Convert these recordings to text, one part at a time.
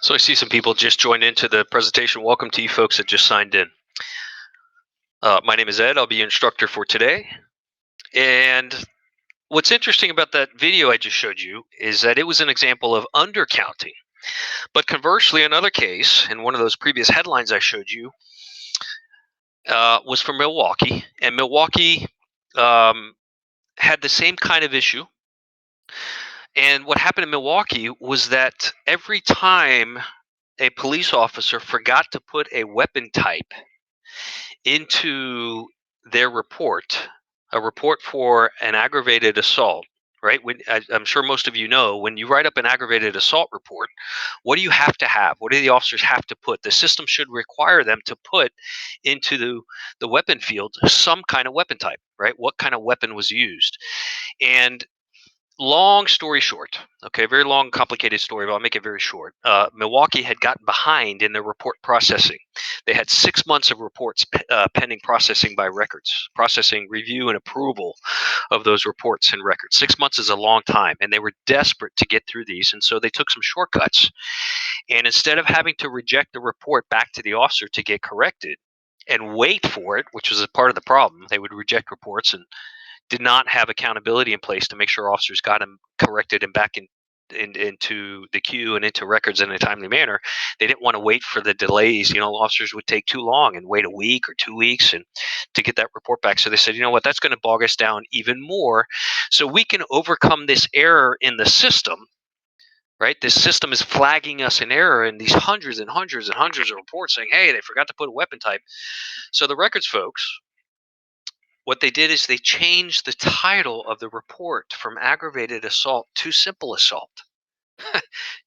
So I see some people just joined into the presentation. Welcome to you folks that just signed in. My name is Ed. I'll be your instructor for today. And what's interesting about that video I just showed you is that it was an example of undercounting. But conversely, another case, in one of those previous headlines I showed you, was from Milwaukee. And Milwaukee had the same kind of issue. And what happened in Milwaukee was that every time a police officer forgot to put a weapon type into their report, a report for an aggravated assault, right? I'm sure most of you know, when you write up an aggravated assault report, what do you have to have? What do the officers have to put? The system should require them to put into the weapon field some kind of weapon type, right? What kind of weapon was used? And long story short, okay, very long, complicated story, but I'll make it very short. Milwaukee had gotten behind in their report processing. They had 6 months of reports pending processing by records, processing, review, and approval of those reports and records. 6 months is a long time, and they were desperate to get through these, and so they took some shortcuts. And instead of having to reject the report back to the officer to get corrected and wait for it, which was a part of the problem, they would reject reports and did not have accountability in place to make sure officers got them corrected and back into the queue and into records in a timely manner. They didn't want to wait for the delays. Officers would take too long and wait a week or 2 weeks and to get that report back. So they said, you know what, that's going to bog us down even more. So we can overcome this error in the system. Right, this system is flagging us an error in these hundreds and hundreds and hundreds of reports saying, hey, they forgot to put a weapon type. So the records folks, what they did is they changed the title of the report from aggravated assault to simple assault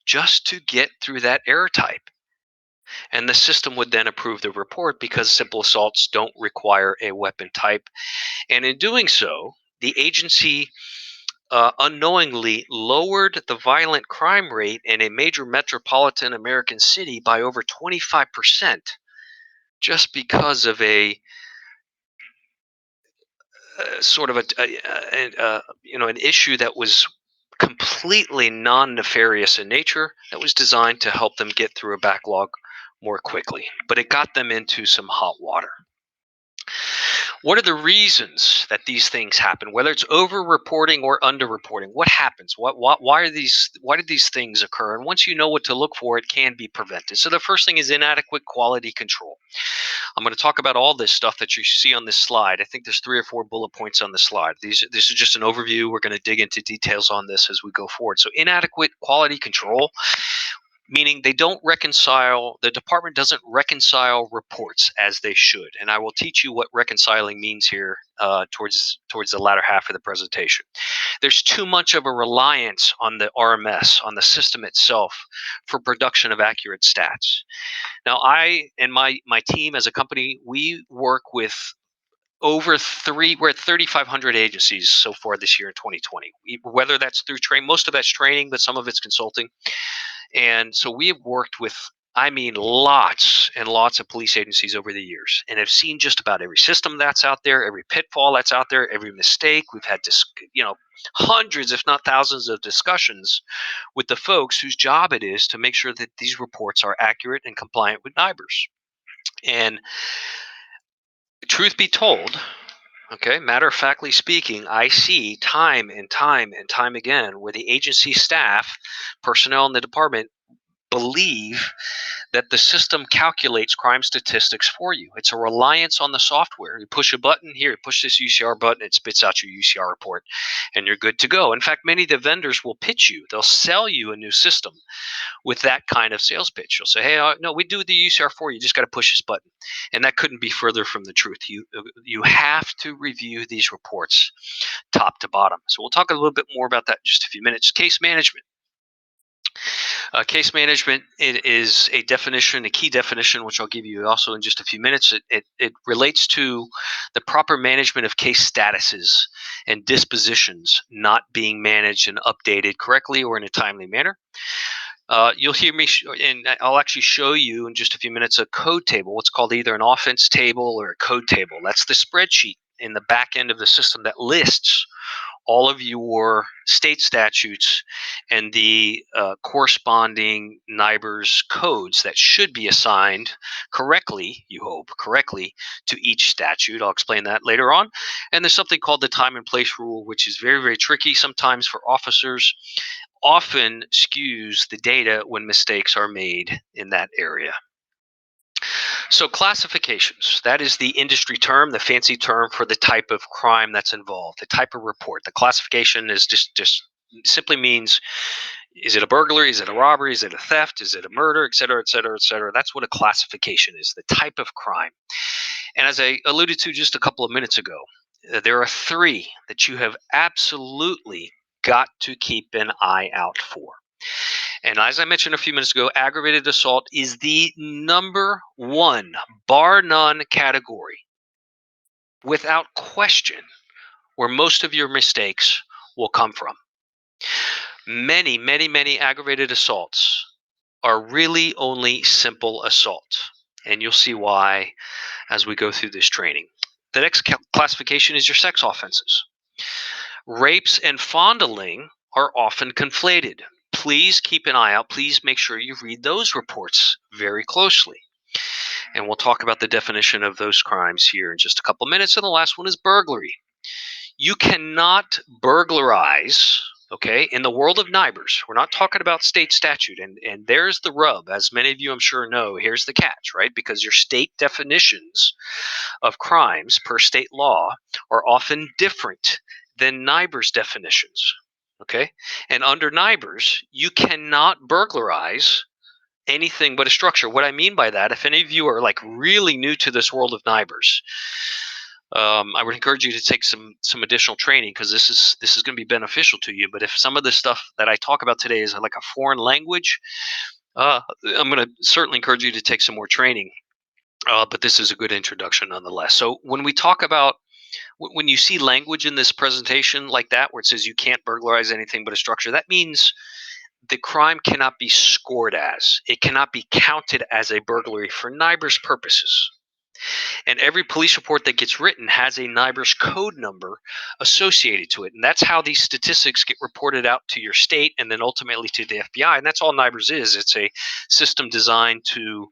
just to get through that error type. And the system would then approve the report because simple assaults don't require a weapon type. And in doing so, the agency unknowingly lowered the violent crime rate in a major metropolitan American city by over 25% just because of a sort of an issue that was completely non-nefarious in nature, that was designed to help them get through a backlog more quickly, but it got them into some hot water. What are the reasons that these things happen, whether it's over-reporting or under-reporting? What happens? Why did these things occur? And once you know what to look for, it can be prevented. So the first thing is inadequate quality control. I'm going to talk about all this stuff that you see on this slide. I think there's 3 or 4 bullet points on the slide. This is just an overview. We're going to dig into details on this as we go forward. So inadequate quality control, meaning the department doesn't reconcile reports as they should. And I will teach you what reconciling means here towards the latter half of the presentation. There's too much of a reliance on the RMS, on the system itself, for production of accurate stats. Now, I and my team as a company, we work with we're at 3,500 agencies so far this year in 2020. Whether that's through most of that's training, but some of it's consulting. And so we have worked with, I mean, lots and lots of police agencies over the years, and have seen just about every system that's out there, every pitfall that's out there, every mistake. We've had hundreds, if not thousands, of discussions with the folks whose job it is to make sure that these reports are accurate and compliant with NIBRS. And truth be told, okay, matter of factly speaking, I see time and time and time again where the agency staff, personnel in the department, believe that the system calculates crime statistics for you. It's a reliance on the software. You push a button here, you push this UCR button, it spits out your UCR report, and you're good to go. In fact, many of the vendors will pitch you. They'll sell you a new system with that kind of sales pitch. You'll say, hey, no, we do the UCR for you. You just got to push this button. And that couldn't be further from the truth. You have to review these reports top to bottom. So we'll talk a little bit more about that in just a few minutes. Case management. Case management, it is a definition, a key definition, which I'll give you also in just a few minutes. It relates to the proper management of case statuses and dispositions not being managed and updated correctly or in a timely manner. You'll hear me, and I'll actually show you in just a few minutes a code table, what's called either an offense table or a code table. That's the spreadsheet in the back end of the system that lists all of your state statutes and the corresponding NIBRS codes that should be assigned correctly, you hope, correctly to each statute. I'll explain that later on. And there's something called the time and place rule, which is very, very tricky sometimes for officers, often skews the data when mistakes are made in that area. So classifications, that is the industry term, the fancy term for the type of crime that's involved, the type of report. The classification is just simply means, is it a burglary, is it a robbery, is it a theft, is it a murder, et cetera, et cetera, et cetera. That's what a classification is, the type of crime. And as I alluded to just a couple of minutes ago, there are three that you have absolutely got to keep an eye out for. And as I mentioned a few minutes ago, aggravated assault is the number one, bar none category, without question, where most of your mistakes will come from. Many, many, many aggravated assaults are really only simple assault. And you'll see why as we go through this training. The next classification is your sex offenses. Rapes and fondling are often conflated. Please keep an eye out. Please make sure you read those reports very closely. And we'll talk about the definition of those crimes here in just a couple minutes. And the last one is burglary. You cannot burglarize, okay, in the world of NIBRS. We're not talking about state statute. And there's the rub. As many of you I'm sure know, here's the catch, right? Because your state definitions of crimes per state law are often different than NIBRS definitions. Okay. And under NIBRS, you cannot burglarize anything but a structure. What I mean by that, if any of you are like really new to this world of NIBRS, I would encourage you to take some additional training, because this is going to be beneficial to you. But if some of the stuff that I talk about today is like a foreign language, I'm going to certainly encourage you to take some more training. But this is a good introduction nonetheless. So when we talk about, when you see language in this presentation like that, where it says you can't burglarize anything but a structure, that means the crime cannot be scored as, it cannot be counted as a burglary for NIBRS purposes. And every police report that gets written has a NIBRS code number associated to it. And that's how these statistics get reported out to your state and then ultimately to the FBI. And that's all NIBRS is. It's a system designed to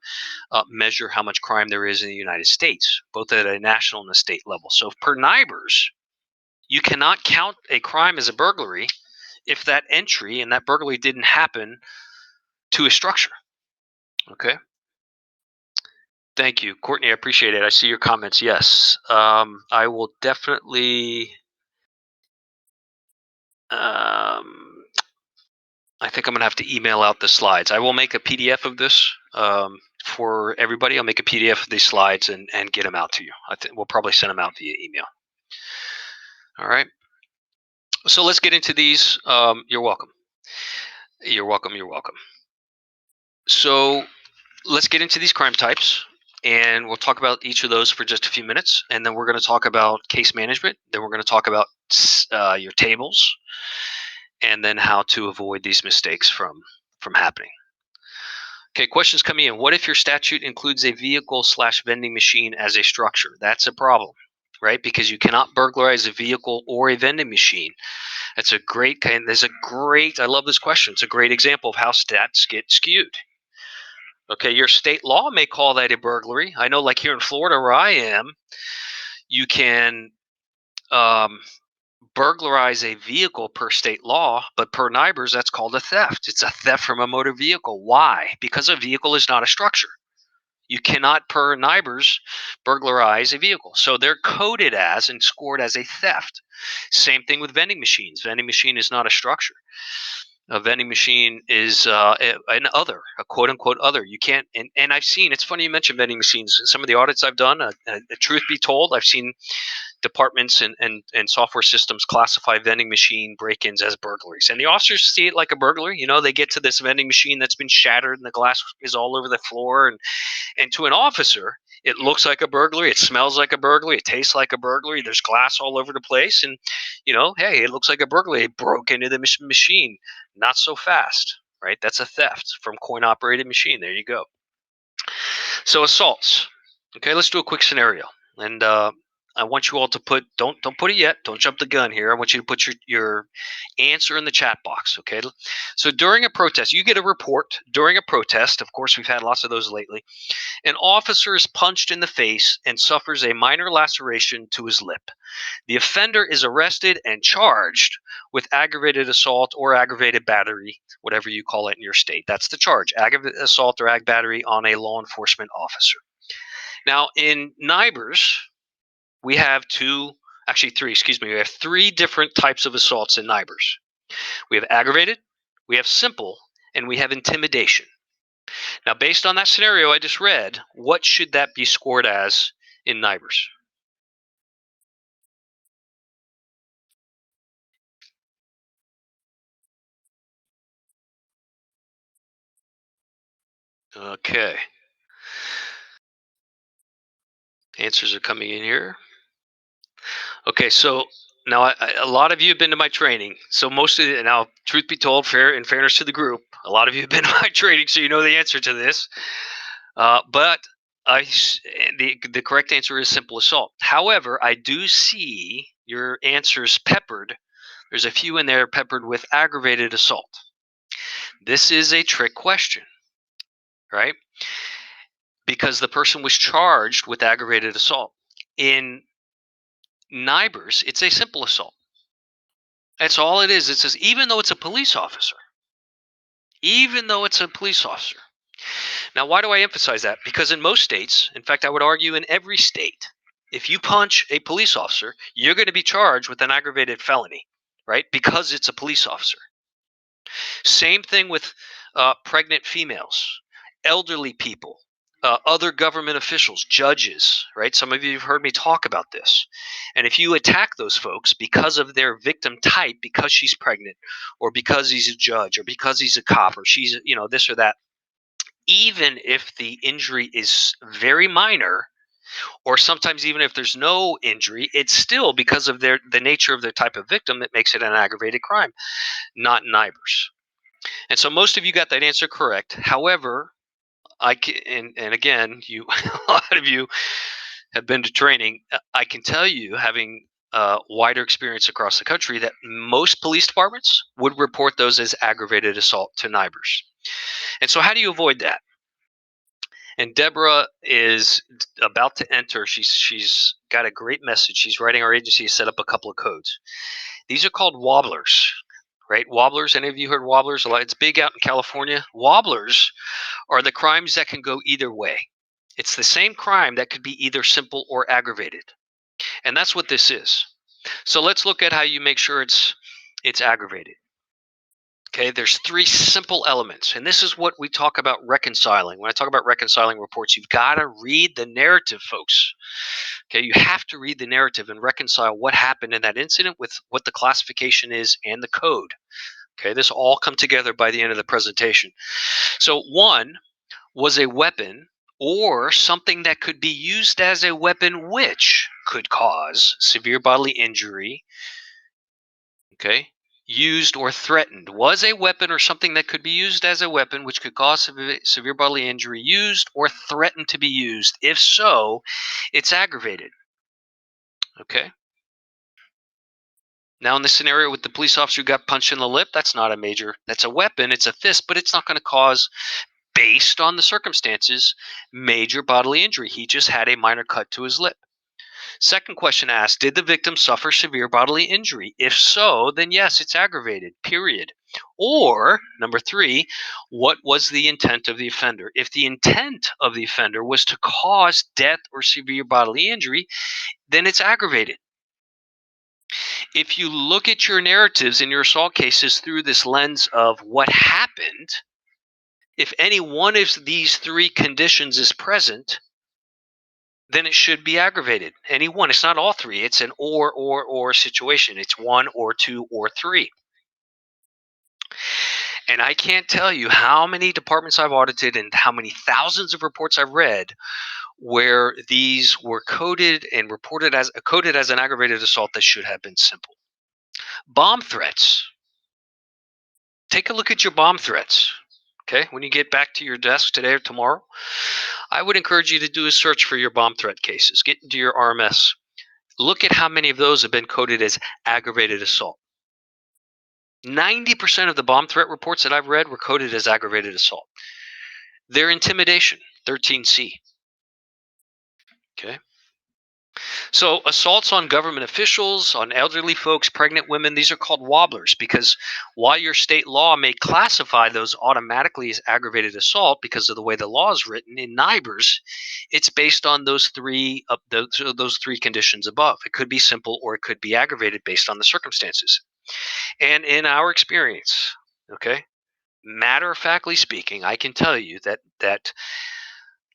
measure how much crime there is in the United States, both at a national and a state level. So per NIBRS, you cannot count a crime as a burglary if that entry and that burglary didn't happen to a structure. Okay. Thank you, Courtney. I appreciate it. I see your comments. Yes, I will definitely. I think I'm gonna have to email out the slides. I will make a PDF of this for everybody. I'll make a PDF of these slides and get them out to you. I think we'll probably send them out via email. All right. So let's get into these. You're welcome. You're welcome. You're welcome. So let's get into these crime types, and we'll talk about each of those for just a few minutes, and then we're going to talk about case management. Then we're going to talk about your tables, and then how to avoid these mistakes from happening. Okay, questions coming in. What if your statute includes a vehicle/vending machine as a structure? That's a problem, right? Because you cannot burglarize a vehicle or a vending machine. That's a great kind. I love this question. It's a great example of how stats get skewed. Okay, your state law may call that a burglary. I know, like here in Florida, where I am, you can burglarize a vehicle per state law, but per NIBRS, that's called a theft. It's a theft from a motor vehicle. Why? Because a vehicle is not a structure. You cannot, per NIBRS, burglarize a vehicle. So they're coded as and scored as a theft. Same thing with vending machines. Vending machine is not a structure. A vending machine is an other, a quote unquote other. You can't, and I've seen, it's funny you mentioned vending machines. Some of the audits I've done, truth be told, I've seen departments and software systems classify vending machine break-ins as burglaries. And the officers see it like a burglary. You know, they get to this vending machine that's been shattered and the glass is all over the floor. And to an officer, it looks like a burglary. It smells like a burglary. It tastes like a burglary. There's glass all over the place. And, you know, hey, it looks like a burglary. It broke into the machine. Not so fast, right? That's a theft from coin-operated machine. There you go. So assaults. Okay, let's do a quick scenario. And I want you all to put don't put it yet. Don't jump the gun here. I want you to put your answer in the chat box. Okay. So during a protest, you get a report during a protest. Of course, we've had lots of those lately. An officer is punched in the face and suffers a minor laceration to his lip. The offender is arrested and charged with aggravated assault or aggravated battery, whatever you call it in your state. That's the charge: aggravated assault or ag battery on a law enforcement officer. Now, in NIBRS, we have we have three different types of assaults in NIBRS. We have aggravated, we have simple, and we have intimidation. Now, based on that scenario I just read, what should that be scored as in NIBRS? Okay. Answers are coming in here. Okay, so now a lot of you have been to my training. So most of now, truth be told, in fairness to the group, a lot of you have been to my training, so you know the answer to this. But the correct answer is simple assault. However, I do see your answers peppered. There's a few in there peppered with aggravated assault. This is a trick question, right? Because the person was charged with aggravated assault. In NIBRS, it's a simple assault. That's all it is. It says even though it's a police officer, even though it's a police officer. Now, why do I emphasize that? Because in most states, in fact, I would argue in every state, if you punch a police officer, you're going to be charged with an aggravated felony, right? Because it's a police officer. Same thing with pregnant females, elderly people, other government officials, judges, right? Some of you have heard me talk about this. And if you attack those folks because of their victim type, because she's pregnant, or because he's a judge, or because he's a cop, or she's, this or that, even if the injury is very minor, or sometimes even if there's no injury, it's still because of the nature of their type of victim that makes it an aggravated crime, not NIBRS. And so most of you got that answer correct. However, and again, you a lot of you have been to training. I can tell you, having wider experience across the country, that most police departments would report those as aggravated assault to NIBRS. And so, how do you avoid that? And Deborah is about to enter. She's got a great message. She's writing our agency to set up a couple of codes. These are called wobblers, right? Wobblers. Any of you heard wobblers? It's big out in California. Wobblers are the crimes that can go either way. It's the same crime that could be either simple or aggravated. And that's what this is. So let's look at how you make sure it's aggravated. Okay, there's three simple elements. And this is what we talk about reconciling. When I talk about reconciling reports, you've got to read the narrative, folks. Okay, you have to read the narrative and reconcile what happened in that incident with what the classification is and the code. Okay, this all come together by the end of the presentation. So one was a weapon or something that could be used as a weapon which could cause severe bodily injury. Okay, used or threatened was a weapon or something that could be used as a weapon which could cause severe bodily injury, used or threatened to be used. If so, it's aggravated. Okay. Now, in the scenario with the police officer who got punched in the lip, that's not a major, that's a weapon, it's a fist, but it's not going to cause, based on the circumstances, major bodily injury. He just had a minor cut to his lip. Second question asked, did the victim suffer severe bodily injury? If so, then yes, it's aggravated, period. Or, number three, what was the intent of the offender? If the intent of the offender was to cause death or severe bodily injury, then it's aggravated. If you look at your narratives in your assault cases through this lens of what happened, if any one of these three conditions is present, then it should be aggravated. Any one. It's not all three. It's an or situation. It's one or two or three. And I can't tell you how many departments I've audited and how many thousands of reports I've read where these were coded and reported as an aggravated assault that should have been simple. Bomb threats. Take a look at your bomb threats. Okay, when you get back to your desk today or tomorrow, I would encourage you to do a search for your bomb threat cases. Get into your RMS. Look at how many of those have been coded as aggravated assault. 90% of the bomb threat reports that I've read were coded as aggravated assault. They're intimidation, 13C. Okay. So assaults on government officials, on elderly folks, pregnant women, these are called wobblers because while your state law may classify those automatically as aggravated assault because of the way the law is written in NIBRS, it's based on those three conditions above. It could be simple or it could be aggravated based on the circumstances. And in our experience, okay, matter of factly speaking, I can tell you that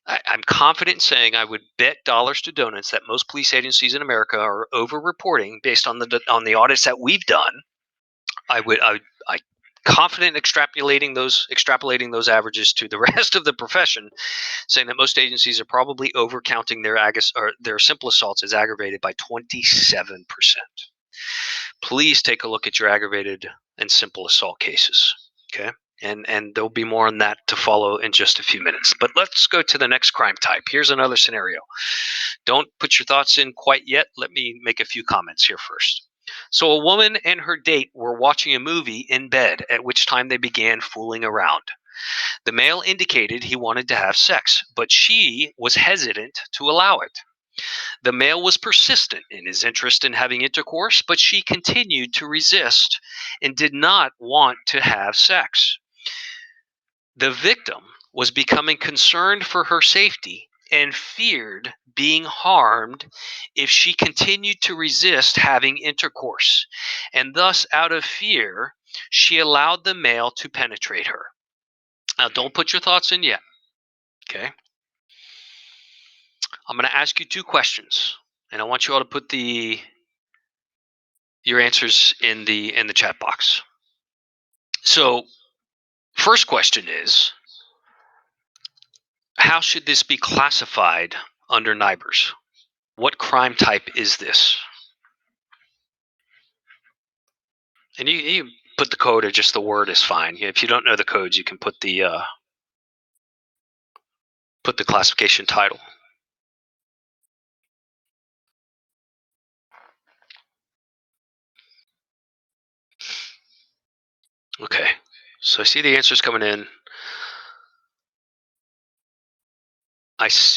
I'm confident in saying I would bet dollars to donuts that most police agencies in America are over-reporting based on the audits that we've done. I confident extrapolating those averages to the rest of the profession, saying that most agencies are probably overcounting their simple assaults as aggravated by 27%. Please take a look at your aggravated and simple assault cases. Okay. And there'll be more on that to follow in just a few minutes. But let's go to the next crime type. Here's another scenario. Don't put your thoughts in quite yet. Let me make a few comments here first. So, a woman and her date were watching a movie in bed, at which time they began fooling around. The male indicated he wanted to have sex, but she was hesitant to allow it. The male was persistent in his interest in having intercourse, but she continued to resist and did not want to have sex. The victim was becoming concerned for her safety and feared being harmed if she continued to resist having intercourse. And thus, out of fear, she allowed the male to penetrate her. Now, don't put your thoughts in yet. Okay. I'm going to ask you two questions, and I want you all to put your answers in the chat box. So, first question is, how should this be classified under NIBRS? What crime type is this? And you put the code or just the word is fine. If you don't know the codes, you can put the classification title. Okay, so I see the answers coming in.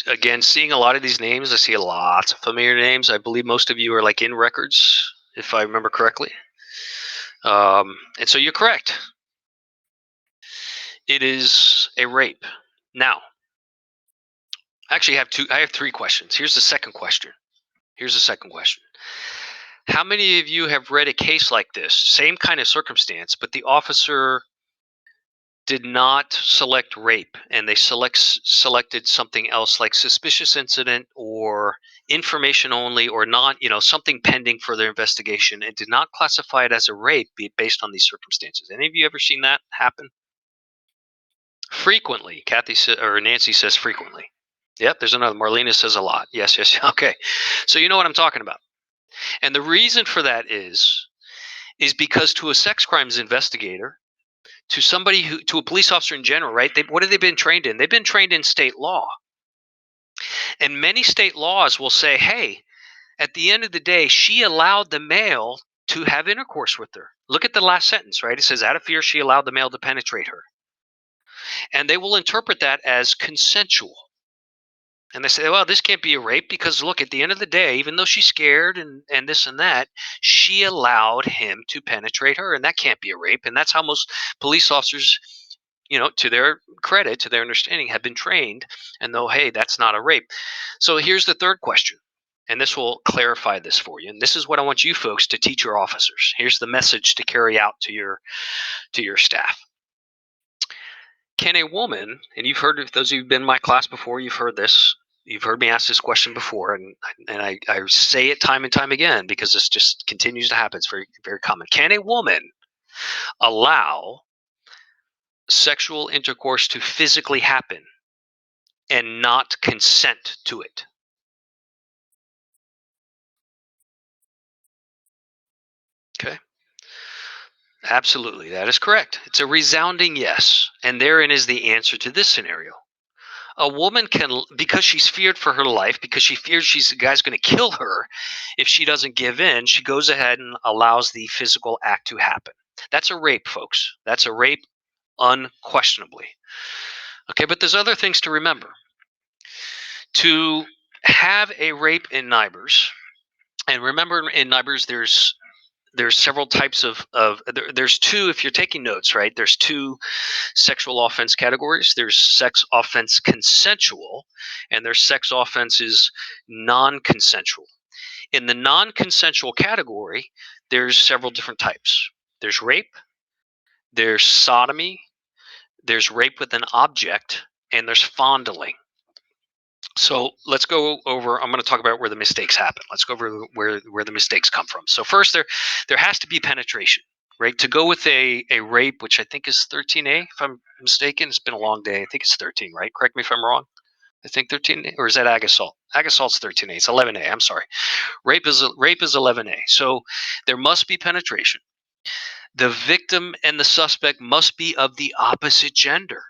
Again, seeing a lot of these names, I see lots of familiar names. I believe most of you are like in records, if I remember correctly. And so you're correct. It is a rape. Now, actually, I have three questions. Here's the second question. How many of you have read a case like this? Same kind of circumstance, but the officer did not select rape and they selected something else like suspicious incident or information only or not, something pending further investigation, and did not classify it as a rape based on these circumstances. Any of you ever seen that happen? Frequently. Nancy says frequently. Yep, there's another. Marlena says a lot. Yes, yes. Okay. So you know what I'm talking about. And the reason for that is because to a sex crimes investigator, to a police officer in general, right? What have they been trained in? They've been trained in state law. And many state laws will say, hey, at the end of the day, she allowed the male to have intercourse with her. Look at the last sentence, right? It says, out of fear, she allowed the male to penetrate her. And they will interpret that as consensual. And they say, well, this can't be a rape because look, at the end of the day, even though she's scared and this and that, she allowed him to penetrate her, and that can't be a rape. And that's how most police officers, to their credit, to their understanding, have been trained and know, hey, that's not a rape. So here's the third question, and this will clarify this for you. And this is what I want you folks to teach your officers. Here's the message to carry out to your staff. Can a woman, and you've heard, if those of you who've been in my class before, you've heard this, you've heard me ask this question before, and I say it time and time again because this just continues to happen. It's very, very common. Can a woman allow sexual intercourse to physically happen and not consent to it? Okay. Absolutely. That is correct. It's a resounding yes. And therein is the answer to this scenario. A woman can, because she's feared for her life, because she fears the guy's going to kill her if she doesn't give in, she goes ahead and allows the physical act to happen. That's a rape, folks. That's a rape, unquestionably. Okay, but there's other things to remember. To have a rape in NIBRS, and remember in NIBRS there's several types there's two, if you're taking notes, right? There's two sexual offense categories. There's sex offense consensual, and there's sex offenses non-consensual. In the non-consensual category, there's several different types. There's rape, there's sodomy, there's rape with an object, and there's fondling. So let's go over. I'm going to talk about where the mistakes happen. Let's go over where the mistakes come from. So first, there has to be penetration, right? To go with a rape, which I think is 13A, if I'm mistaken. It's been a long day. I think it's 13, right? Correct me if I'm wrong. I think 13, or is that ag assault? Ag assault's 13A. It's 11A. I'm sorry. Rape is 11A. So there must be penetration. The victim and the suspect must be of the opposite gender.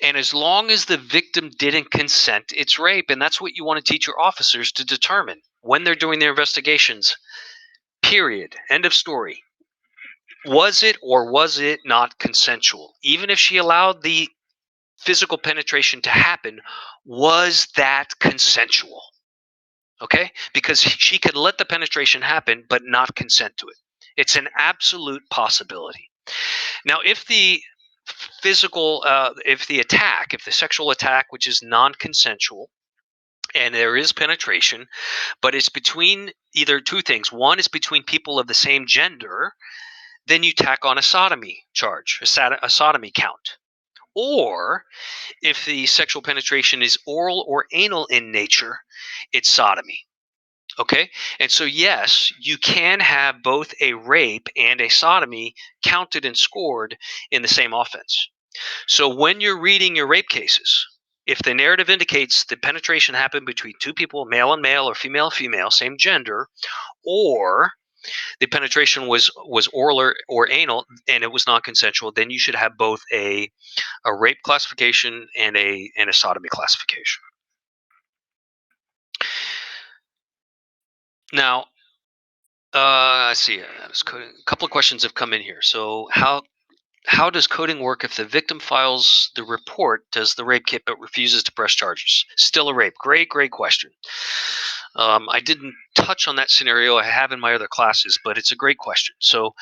And as long as the victim didn't consent, it's rape. And that's what you want to teach your officers to determine when they're doing their investigations. Period. End of story. Was it or was it not consensual? Even if she allowed the physical penetration to happen, was that consensual? Okay? Because she could let the penetration happen but not consent to it. It's an absolute possibility. Now, if the if the sexual attack, which is non-consensual, and there is penetration, but it's between either two things. One is between people of the same gender, then you tack on a sodomy charge, a sodomy count. Or if the sexual penetration is oral or anal in nature, it's sodomy. Okay. And so, yes, you can have both a rape and a sodomy counted and scored in the same offense. So when you're reading your rape cases, if the narrative indicates the penetration happened between two people, male and male or female and female, same gender, or the penetration was oral or anal and it was non-consensual, then you should have both a rape classification and a sodomy classification. Now, I see. A couple of questions have come in here. So, how does coding work if the victim files the report, does the rape kit, but refuses to press charges? Still a rape. Great question. I didn't touch on that scenario. I have in my other classes, but it's a great question. So,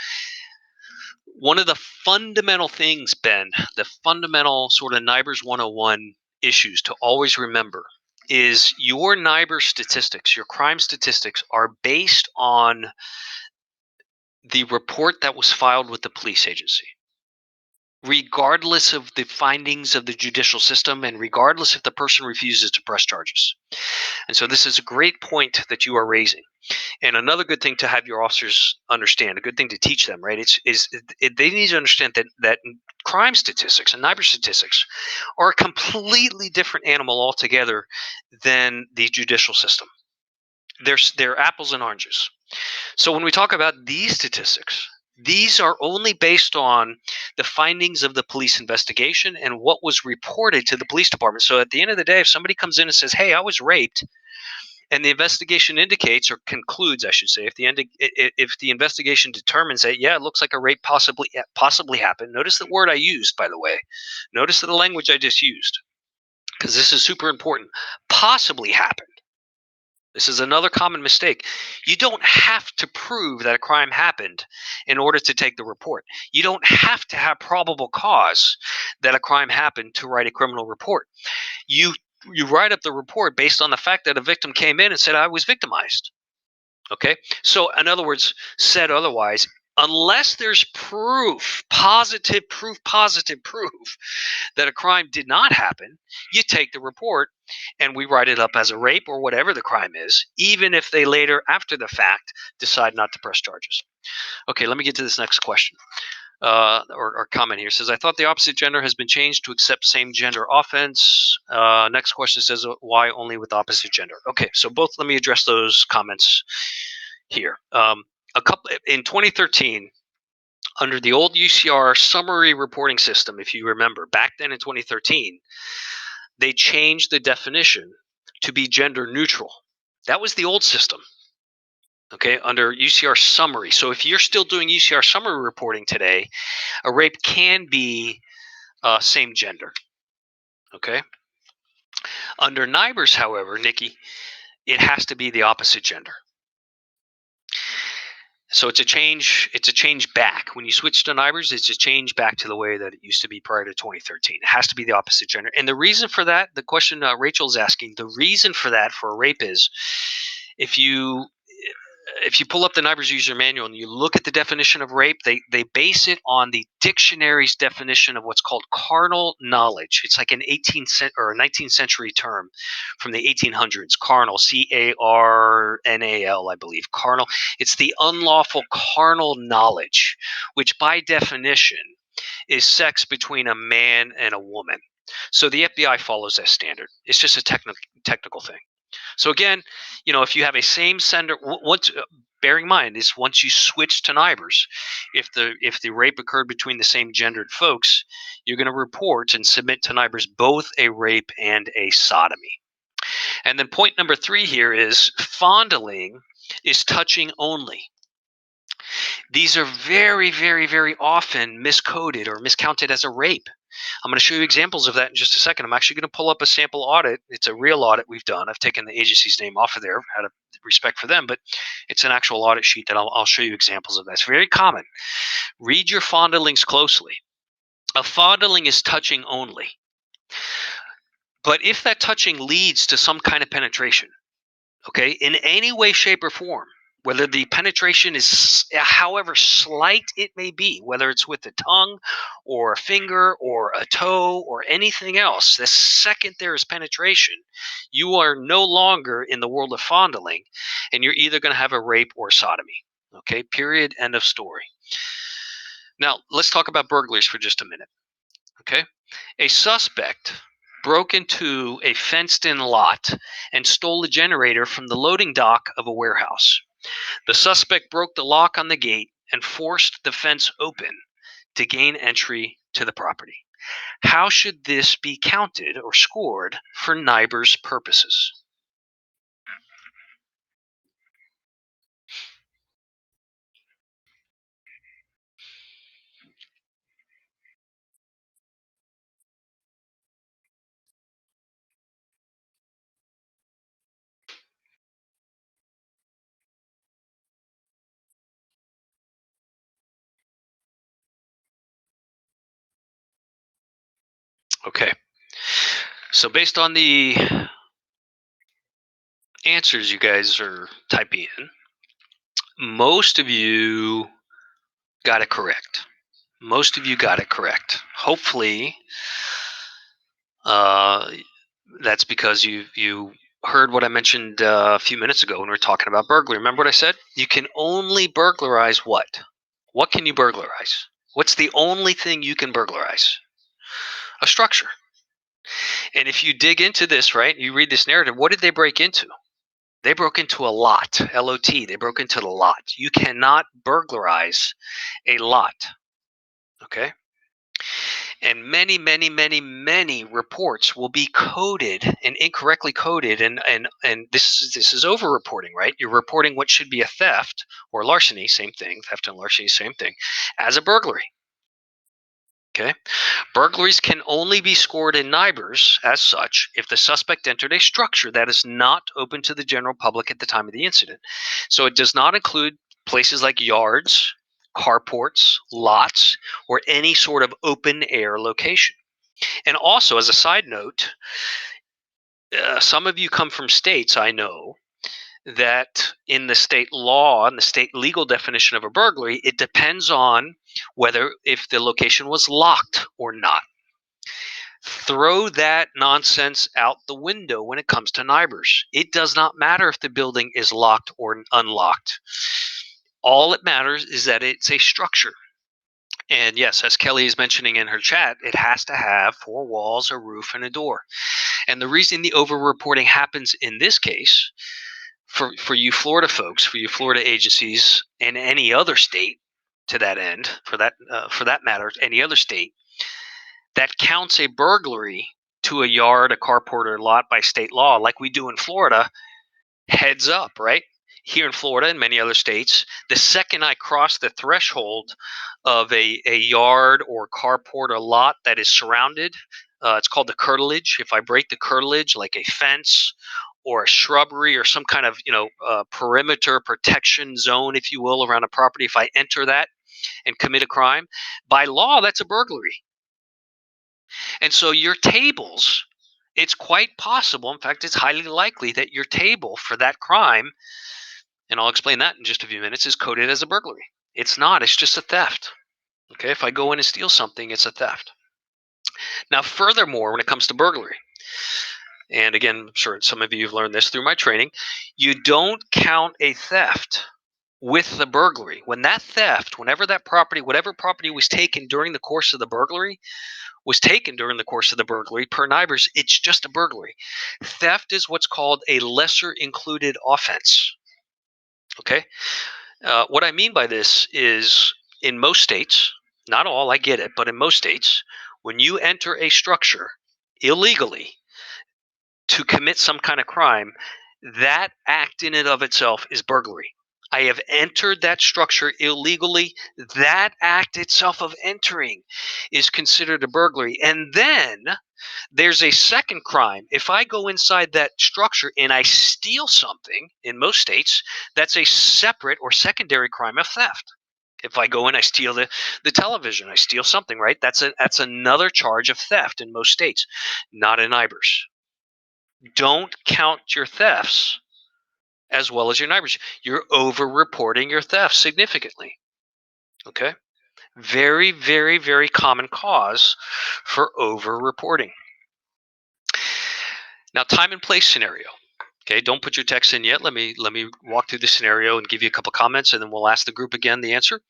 one of the fundamental things, Ben, the fundamental sort of NIBRS 101 issues to always remember is your NIBRS statistics, your crime statistics are based on the report that was filed with the police agency, regardless of the findings of the judicial system and regardless if the person refuses to press charges. And so this is a great point that you are raising. And another good thing to have your officers understand, a good thing to teach them, right? They need to understand that crime statistics and NIBRS statistics are a completely different animal altogether than the judicial system. They're apples and oranges. So when we talk about these statistics, these are only based on the findings of the police investigation and what was reported to the police department. So at the end of the day, if somebody comes in and says, "Hey, I was raped," and the investigation indicates or concludes, I should say, if the investigation determines that, yeah, it looks like a rape possibly happened. Notice the word I used, by the way. Notice the language I just used, because this is super important. Possibly happened. This is another common mistake. You don't have to prove that a crime happened in order to take the report. You don't have to have probable cause that a crime happened to write a criminal report. You write up the report based on the fact that a victim came in and said, "I was victimized." Okay? So in other words, said otherwise, unless there's positive proof that a crime did not happen, you take the report and we write it up as a rape or whatever the crime is, even if they later, after the fact, decide not to press charges. Okay, let me get to this next question. Or comment here. It says, I thought the opposite gender has been changed to accept same gender offense. Next question says, why only with opposite gender? Okay, so let me address those comments here. In 2013, Under the old UCR summary reporting system, if you remember, back then in 2013, they changed the definition to be gender neutral. That was the old system, okay, under UCR summary. So if you're still doing UCR summary reporting today, a rape can be same gender, okay? Under NIBRS, however, Nikki, it has to be the opposite gender. So it's a change back. When you switch to NIBRS, it's a change back to the way that it used to be prior to 2013. It has to be the opposite gender. And the reason for that, the question Rachel's asking, the reason for that for a rape is if you pull up the NIBRS user manual and you look at the definition of rape, they base it on the dictionary's definition of what's called carnal knowledge. It's like an 18th or a 19th century term from the 1800s. Carnal, CARNAL, I believe. Carnal. It's the unlawful carnal knowledge, which by definition is sex between a man and a woman. So the FBI follows that standard. It's just a technical thing. So again, if you have a same sender, once bearing in mind is once you switch to NIBRS, if the rape occurred between the same gendered folks, you're going to report and submit to NIBRS both a rape and a sodomy. And then point number 3 here is fondling is touching only. These are very, very, very often miscoded or miscounted as a rape. I'm going to show you examples of that in just a second. I'm actually going to pull up a sample audit. It's a real audit we've done. I've taken the agency's name off of there out of respect for them, but it's an actual audit sheet that I'll show you examples of that. It's very common. Read your fondlings closely. A fondling is touching only. But if that touching leads to some kind of penetration, okay, in any way, shape, or form, whether the penetration is however slight it may be, whether it's with the tongue or a finger or a toe or anything else, the second there is penetration, you are no longer in the world of fondling, and you're either going to have a rape or sodomy. Okay, period, end of story. Now, let's talk about burglaries for just a minute. Okay, a suspect broke into a fenced-in lot and stole a generator from the loading dock of a warehouse. The suspect broke the lock on the gate and forced the fence open to gain entry to the property. How should this be counted or scored for NIBRS purposes? Okay. So based on the answers you guys are typing in, most of you got it correct. Most of you got it correct. Hopefully, uh, that's because you heard what I mentioned a few minutes ago when we were talking about burglary. Remember what I said? You can only burglarize what? What can you burglarize? What's the only thing you can burglarize? A structure. And if you dig into this, right, you read this narrative, what did they break into? They broke into a lot, L-O-T. They broke into the lot. You cannot burglarize a lot. Okay? And many, many, many, many reports will be coded and incorrectly coded, and this is over reporting, right? You're reporting what should be a theft or larceny, same thing, theft and larceny, same thing, as a burglary. Okay, burglaries can only be scored in NIBRS as such if the suspect entered a structure that is not open to the general public at the time of the incident. So it does not include places like yards, carports, lots, or any sort of open air location. And also, as a side note, some of you come from states, I know, that in the state law and the state legal definition of a burglary, it depends on whether if the location was locked or not. Throw that nonsense out the window when it comes to NIBRS. It does not matter if the building is locked or unlocked. All it matters is that it's a structure. And yes, as Kelly is mentioning in her chat, it has to have 4 walls, a roof, and a door. And the reason the overreporting happens in this case, for you Florida folks, for you Florida agencies, and any other state, to that end, for that matter, any other state, that counts a burglary to a yard, a carport, or lot by state law, like we do in Florida, heads up, right? Here in Florida and many other states, the second I cross the threshold of a yard or carport or lot that is surrounded, it's called the curtilage. If I break the curtilage, like a fence or a shrubbery or some kind of perimeter protection zone, if you will, around a property, if I enter that and commit a crime, by law, that's a burglary. And so your tables, it's quite possible, in fact, it's highly likely that your table for that crime, and I'll explain that in just a few minutes, is coded as a burglary. It's not, it's just a theft. Okay, if I go in and steal something, it's a theft. Now, furthermore, when it comes to burglary, and again, I'm sure some of you have learned this through my training, you don't count a theft with the burglary. When that theft, whenever that property, whatever property was taken during the course of the burglary, per NIBRS, it's just a burglary. Theft is what's called a lesser included offense. Okay? What I mean by this is in most states, not all, I get it, but in most states, when you enter a structure illegally to commit some kind of crime, that act in and of itself is burglary. I have entered that structure illegally. That act itself of entering is considered a burglary. And then there's a second crime. If I go inside that structure and I steal something, in most states, that's a separate or secondary crime of theft. If I go in, I steal the television, I steal something, right? That's another charge of theft in most states, not in NIBRS. Don't count your thefts as well as your NIBRS. You're over-reporting your thefts significantly. Okay? Very, very, very common cause for over-reporting. Now, time and place scenario. Okay, don't put your text in yet. Let me walk through the scenario and give you a couple comments, and then we'll ask the group again the answer.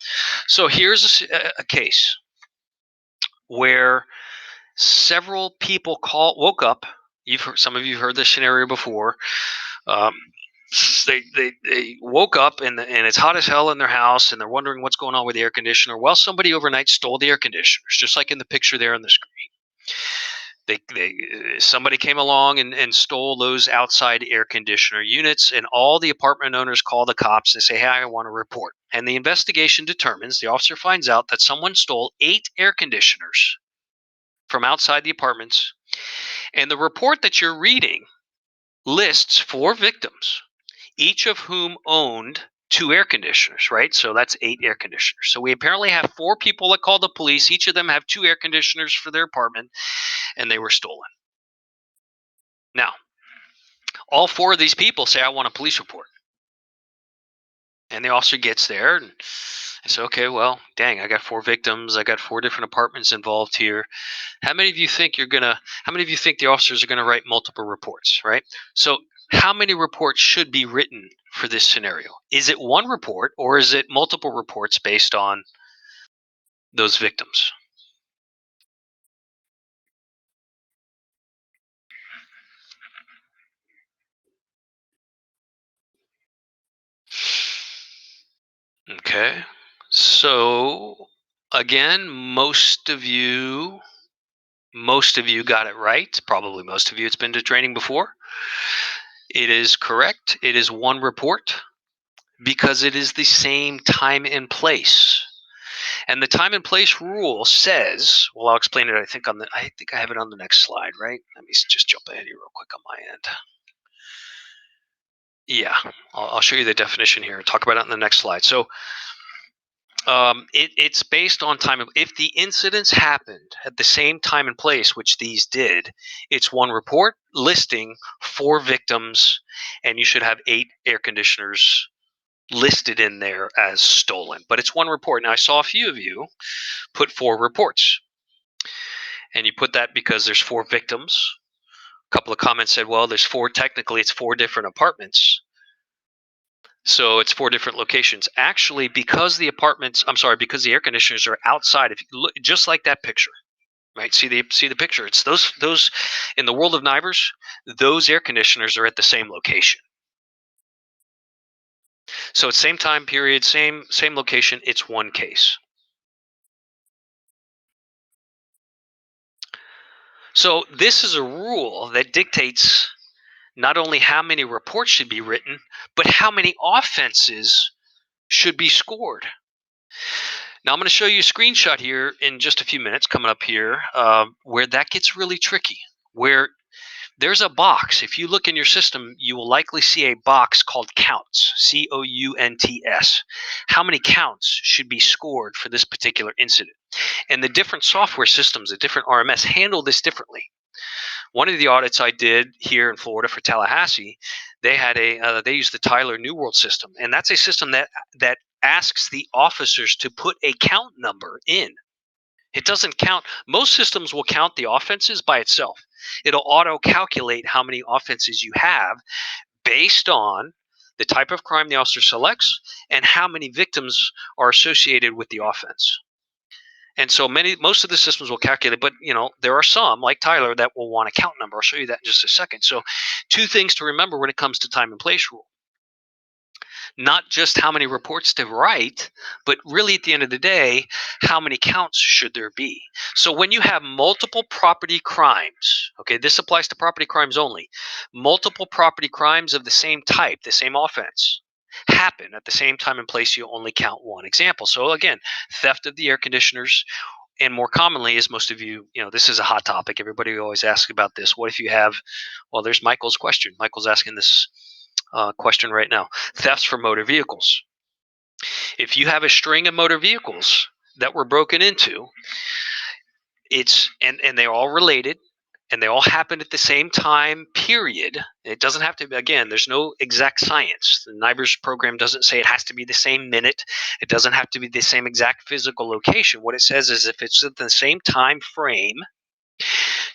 So here's a case where several people woke up. Some of you heard this scenario before. Um, they woke up and it's hot as hell in their house, and they're wondering what's going on with the air conditioner. Well, somebody overnight stole the air conditioners, just like in the picture there on the screen. Somebody came along and stole those outside air conditioner units, and all the apartment owners call the cops and say, hey, I want to report. And the investigation determines, the officer finds out that someone stole 8 air conditioners from outside the apartments. And the report that you're reading lists 4 victims, each of whom owned 2 air conditioners, right? So that's 8 air conditioners. So we apparently have 4 people that called the police. Each of them have 2 air conditioners for their apartment, and they were stolen. Now, all 4 of these people say, I want a police report. And the officer gets there and says, okay, well, dang, I got 4 victims. I got 4 different apartments involved here. How many of you think the officers are going to write multiple reports, right? So how many reports should be written for this scenario? Is it 1 report, or is it multiple reports based on those victims? Okay. So again, most of you got it right. Probably most of you, it's been to training before. It is correct. It is 1 report because it is the same time and place. And the time and place rule says, well, I'll explain it. I think I have it on the next slide, right? Let me just jump ahead here real quick on my end. Yeah, I'll show you the definition here and talk about it on the next slide. So it's based on time. If the incidents happened at the same time and place, which these did, it's 1 report listing 4 victims, and you should have 8 air conditioners listed in there as stolen. But it's 1 report. Now, I saw a few of you put 4 reports, and you put that because there's 4 victims. A couple of comments said, well, there's 4, technically it's 4 different apartments. So it's 4 different locations. Actually, because the air conditioners are outside, if you look just like that picture, right? See the picture. It's those in the world of NIBRS, those air conditioners are at the same location. So it's same time period, same location. It's one case. So this is a rule that dictates not only how many reports should be written, but how many offenses should be scored. Now, I'm going to show you a screenshot here in just a few minutes coming up here where that gets really tricky, where there's a box. If you look in your system, you will likely see a box called counts, counts. How many counts should be scored for this particular incident? And the different software systems, the different RMS handle this differently. One of the audits I did here in Florida for Tallahassee, they had they used the Tyler New World system, and that's a system that asks the officers to put a count number in. It doesn't count. Most systems will count the offenses by itself. It'll auto calculate how many offenses you have based on the type of crime the officer selects and how many victims are associated with the offense. And so most of the systems will calculate, but there are some like Tyler that will want a count number. I'll show you that in just a second. So two things to remember when it comes to time and place rule. Not just how many reports to write, but really at the end of the day, how many counts should there be? So when you have multiple property crimes, okay, this applies to property crimes only, multiple property crimes of the same type, the same offense, happen at the same time and place, you only count one example. So again, theft of the air conditioners, and more commonly, as most of you, this is a hot topic. Everybody always asks about this. What if you have, well, there's Michael's question. Michael's asking this question right now. Thefts from motor vehicles. If you have a string of motor vehicles that were broken into, and they're all related, and they all happened at the same time period. It doesn't have to, again, there's no exact science. The NIBRS program doesn't say it has to be the same minute. It doesn't have to be the same exact physical location. What it says is if it's at the same time frame,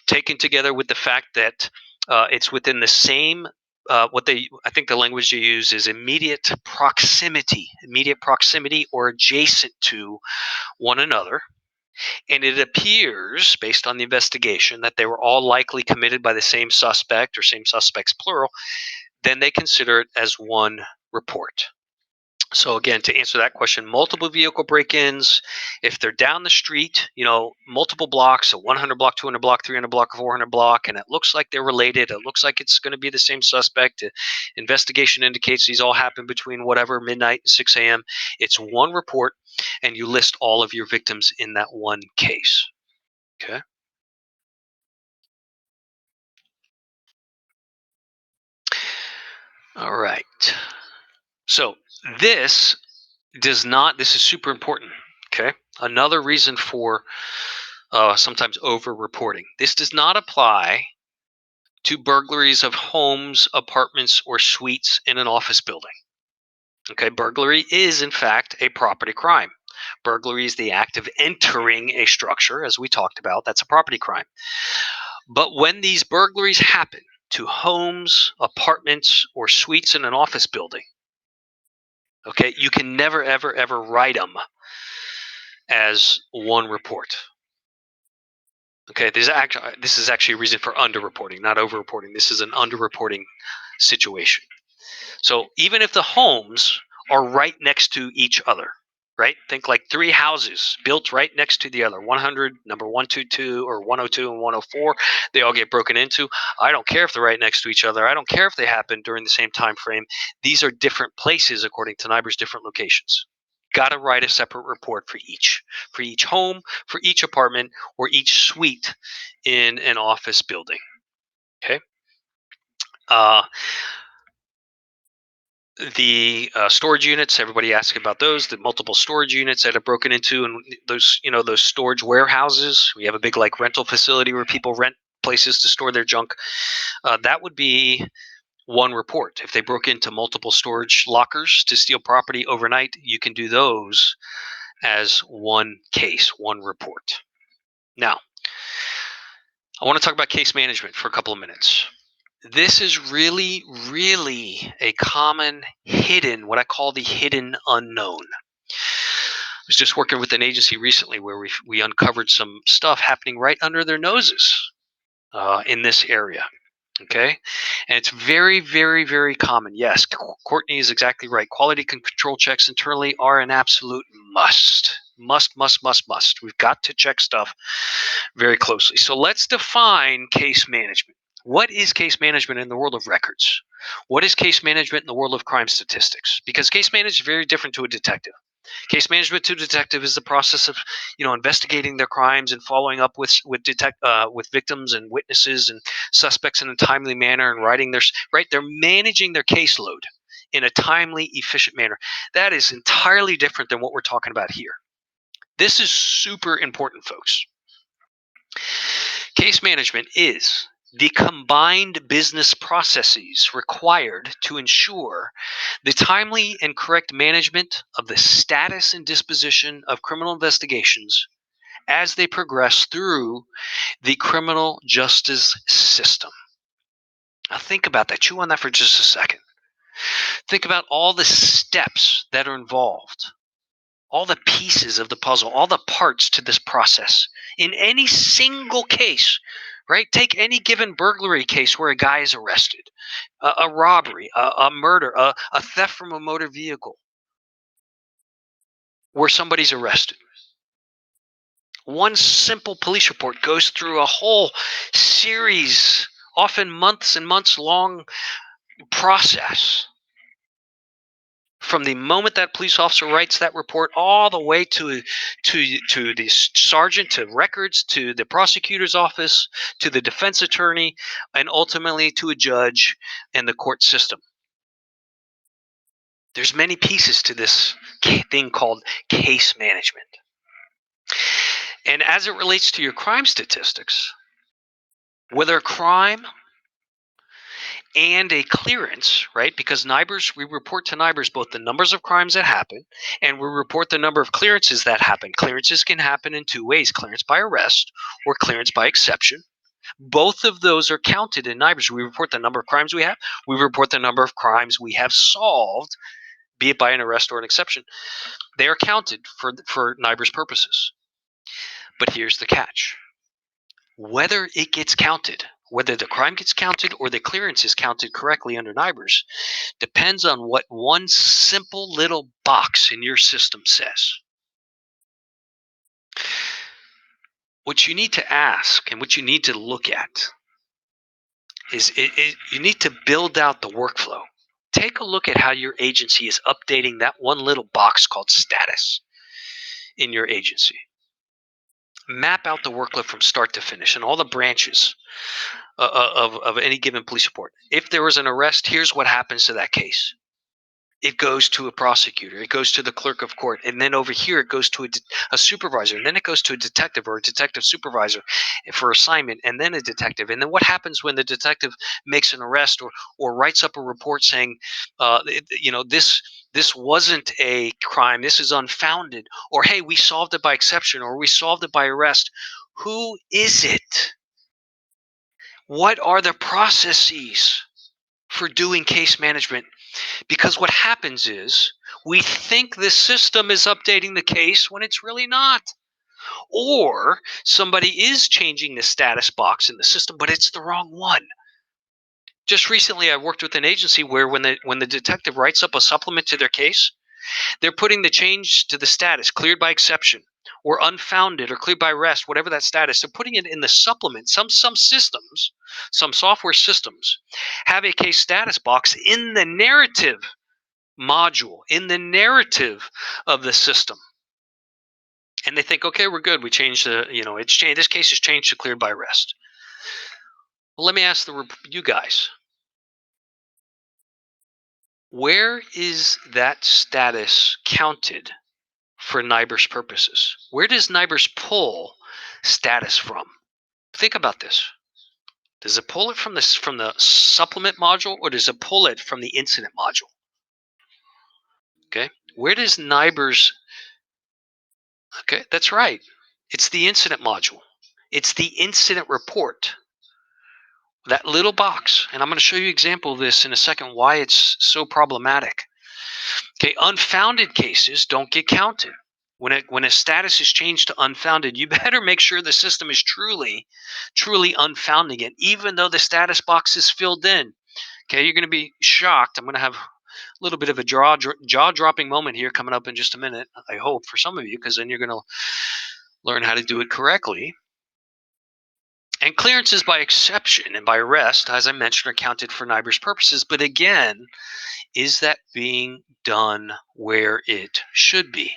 taken together with the fact that it's within the same I think the language you use is immediate proximity or adjacent to one another. And it appears, based on the investigation, that they were all likely committed by the same suspect or same suspects plural, then they consider it as one report. So again, to answer that question, multiple vehicle break-ins, if they're down the street, multiple blocks, a 100 block, 200 block, 300 block, 400 block, and it looks like they're related, it looks like it's going to be the same suspect. Investigation indicates these all happen between whatever, midnight and 6 a.m. It's one report, and you list all of your victims in that one case. Okay. All right. So this this is super important. Okay. Another reason for sometimes over-reporting. This does not apply to burglaries of homes, apartments, or suites in an office building. Okay, burglary is in fact a property crime. Burglary is the act of entering a structure, as we talked about. That's a property crime. But when these burglaries happen to homes, apartments, or suites in an office building, okay, you can never, ever, ever write them as one report. Okay, this is actually a reason for underreporting, not overreporting. This is an underreporting situation. So even if the homes are right next to each other, right? Think like three houses built right next to the other, 100, number 122 or 102 and 104, they all get broken into. I don't care if they're right next to each other. I don't care if they happen during the same time frame. These are different places according to NIBRS, different locations. Got to write a separate report for each home, for each apartment, or each suite in an office building. Okay. Uh, the storage units, everybody asks about those. The multiple storage units that are broken into, and those storage warehouses. We have a big rental facility where people rent places to store their junk. That would be one report. If they broke into multiple storage lockers to steal property overnight, you can do those as one case, one report. Now, I want to talk about case management for a couple of minutes. This is really, really a common hidden, what I call the hidden unknown. I was just working with an agency recently where we uncovered some stuff happening right under their noses in this area. Okay, and it's very, very, very common. Yes, Courtney is exactly right. Quality control checks internally are an absolute must. Must, must, must, must. We've got to check stuff very closely. So let's define case management. What is case management in the world of records? What is case management in the world of crime statistics? Because case management is very different to a detective. Case management to detective is the process of, investigating their crimes and following up with victims and witnesses and suspects in a timely manner and writing their right. They're managing their caseload in a timely, efficient manner. That is entirely different than what we're talking about here. This is super important, folks. Case management is the combined business processes required to ensure the timely and correct management of the status and disposition of criminal investigations as they progress through the criminal justice system. Now, think about that. Chew on that for just a second. Think about all the steps that are involved, all the pieces of the puzzle, all the parts to this process in any single case, right? Take any given burglary case where a guy is arrested, a robbery, a murder, a theft from a motor vehicle where somebody's arrested. One simple police report goes through a whole series, often months and months long process from the moment that police officer writes that report all the way to the sergeant, to records, to the prosecutor's office, to the defense attorney, and ultimately to a judge and the court system. There's many pieces to this thing called case management. And as it relates to your crime statistics, whether a crime and a clearance, right? Because NIBRS, we report to NIBRS both the numbers of crimes that happen and we report the number of clearances that happen. Clearances can happen in two ways: clearance by arrest or clearance by exception. Both of those are counted in NIBRS. We report the number of crimes we have, we report the number of crimes we have solved, be it by an arrest or an exception. They are counted for NIBRS purposes. But here's the catch: whether it gets counted, whether the crime gets counted or the clearance is counted correctly under NIBRS, depends on what one simple little box in your system says. What you need to ask and what you need to look at is you need to build out the workflow. Take a look at how your agency is updating that one little box called status in your agency. Map out the workload from start to finish and all the branches of any given police report. If there was an arrest, here's what happens to that case. It goes to a prosecutor, it goes to the clerk of court, and then over here it goes to a supervisor, and then it goes to a detective or a detective supervisor for assignment, and then a detective. And then what happens when the detective makes an arrest or writes up a report saying, this wasn't a crime, this is unfounded, or hey, we solved it by exception, or we solved it by arrest. Who is it? What are the processes for doing case management? Because what happens is we think the system is updating the case when it's really not. Or somebody is changing the status box in the system, but it's the wrong one. Just recently, I worked with an agency where when the detective writes up a supplement to their case, they're putting the change to the status, cleared by exception, or unfounded, or cleared by arrest, whatever that status. They're putting it in the supplement. Some systems, some software systems, have a case status box in the narrative module, in the narrative of the system, and they think, okay, we're good, we changed it's changed, this case is changed to cleared by arrest. Well, let me ask you guys, where is that status counted for NIBRS purposes? Where does NIBRS pull status from? Think about this. Does it pull it from the supplement module, or does it pull it from the incident module? Okay, where does NIBRS? Okay, that's right. It's the incident module. It's the incident report. That little box, and I'm going to show you an example of this in a second, why it's so problematic. Okay, unfounded cases don't get counted. When a status is changed to unfounded, you better make sure the system is truly unfounding it, even though the status box is filled in. Okay, you're going to be shocked. I'm going to have a little bit of a jaw dropping moment here coming up in just a minute. I hope for some of you, because then you're going to learn how to do it correctly. And clearances by exception and by rest, as I mentioned, are counted for NIBR's purposes. But again, is that being done where it should be?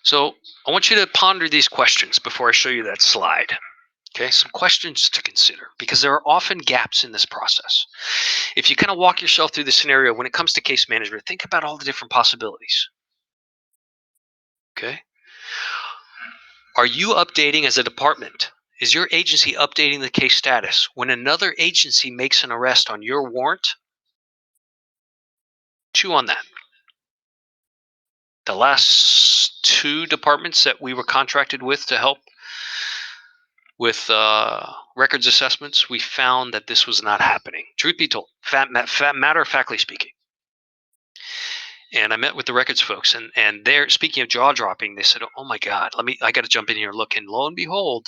So I want you to ponder these questions before I show you that slide. Okay, some questions to consider, because there are often gaps in this process. If you kind of walk yourself through the scenario when it comes to case management, think about all the different possibilities. Okay, are you updating as a department? Is your agency updating the case status when another agency makes an arrest on your warrant? Chew on that. The last two departments that we were contracted with to help with records assessments, we found that this was not happening. Truth be told, matter of factly speaking. And I met with the records folks, and they're speaking of jaw dropping. They said, "Oh my God, I got to jump in here and look." And lo and behold,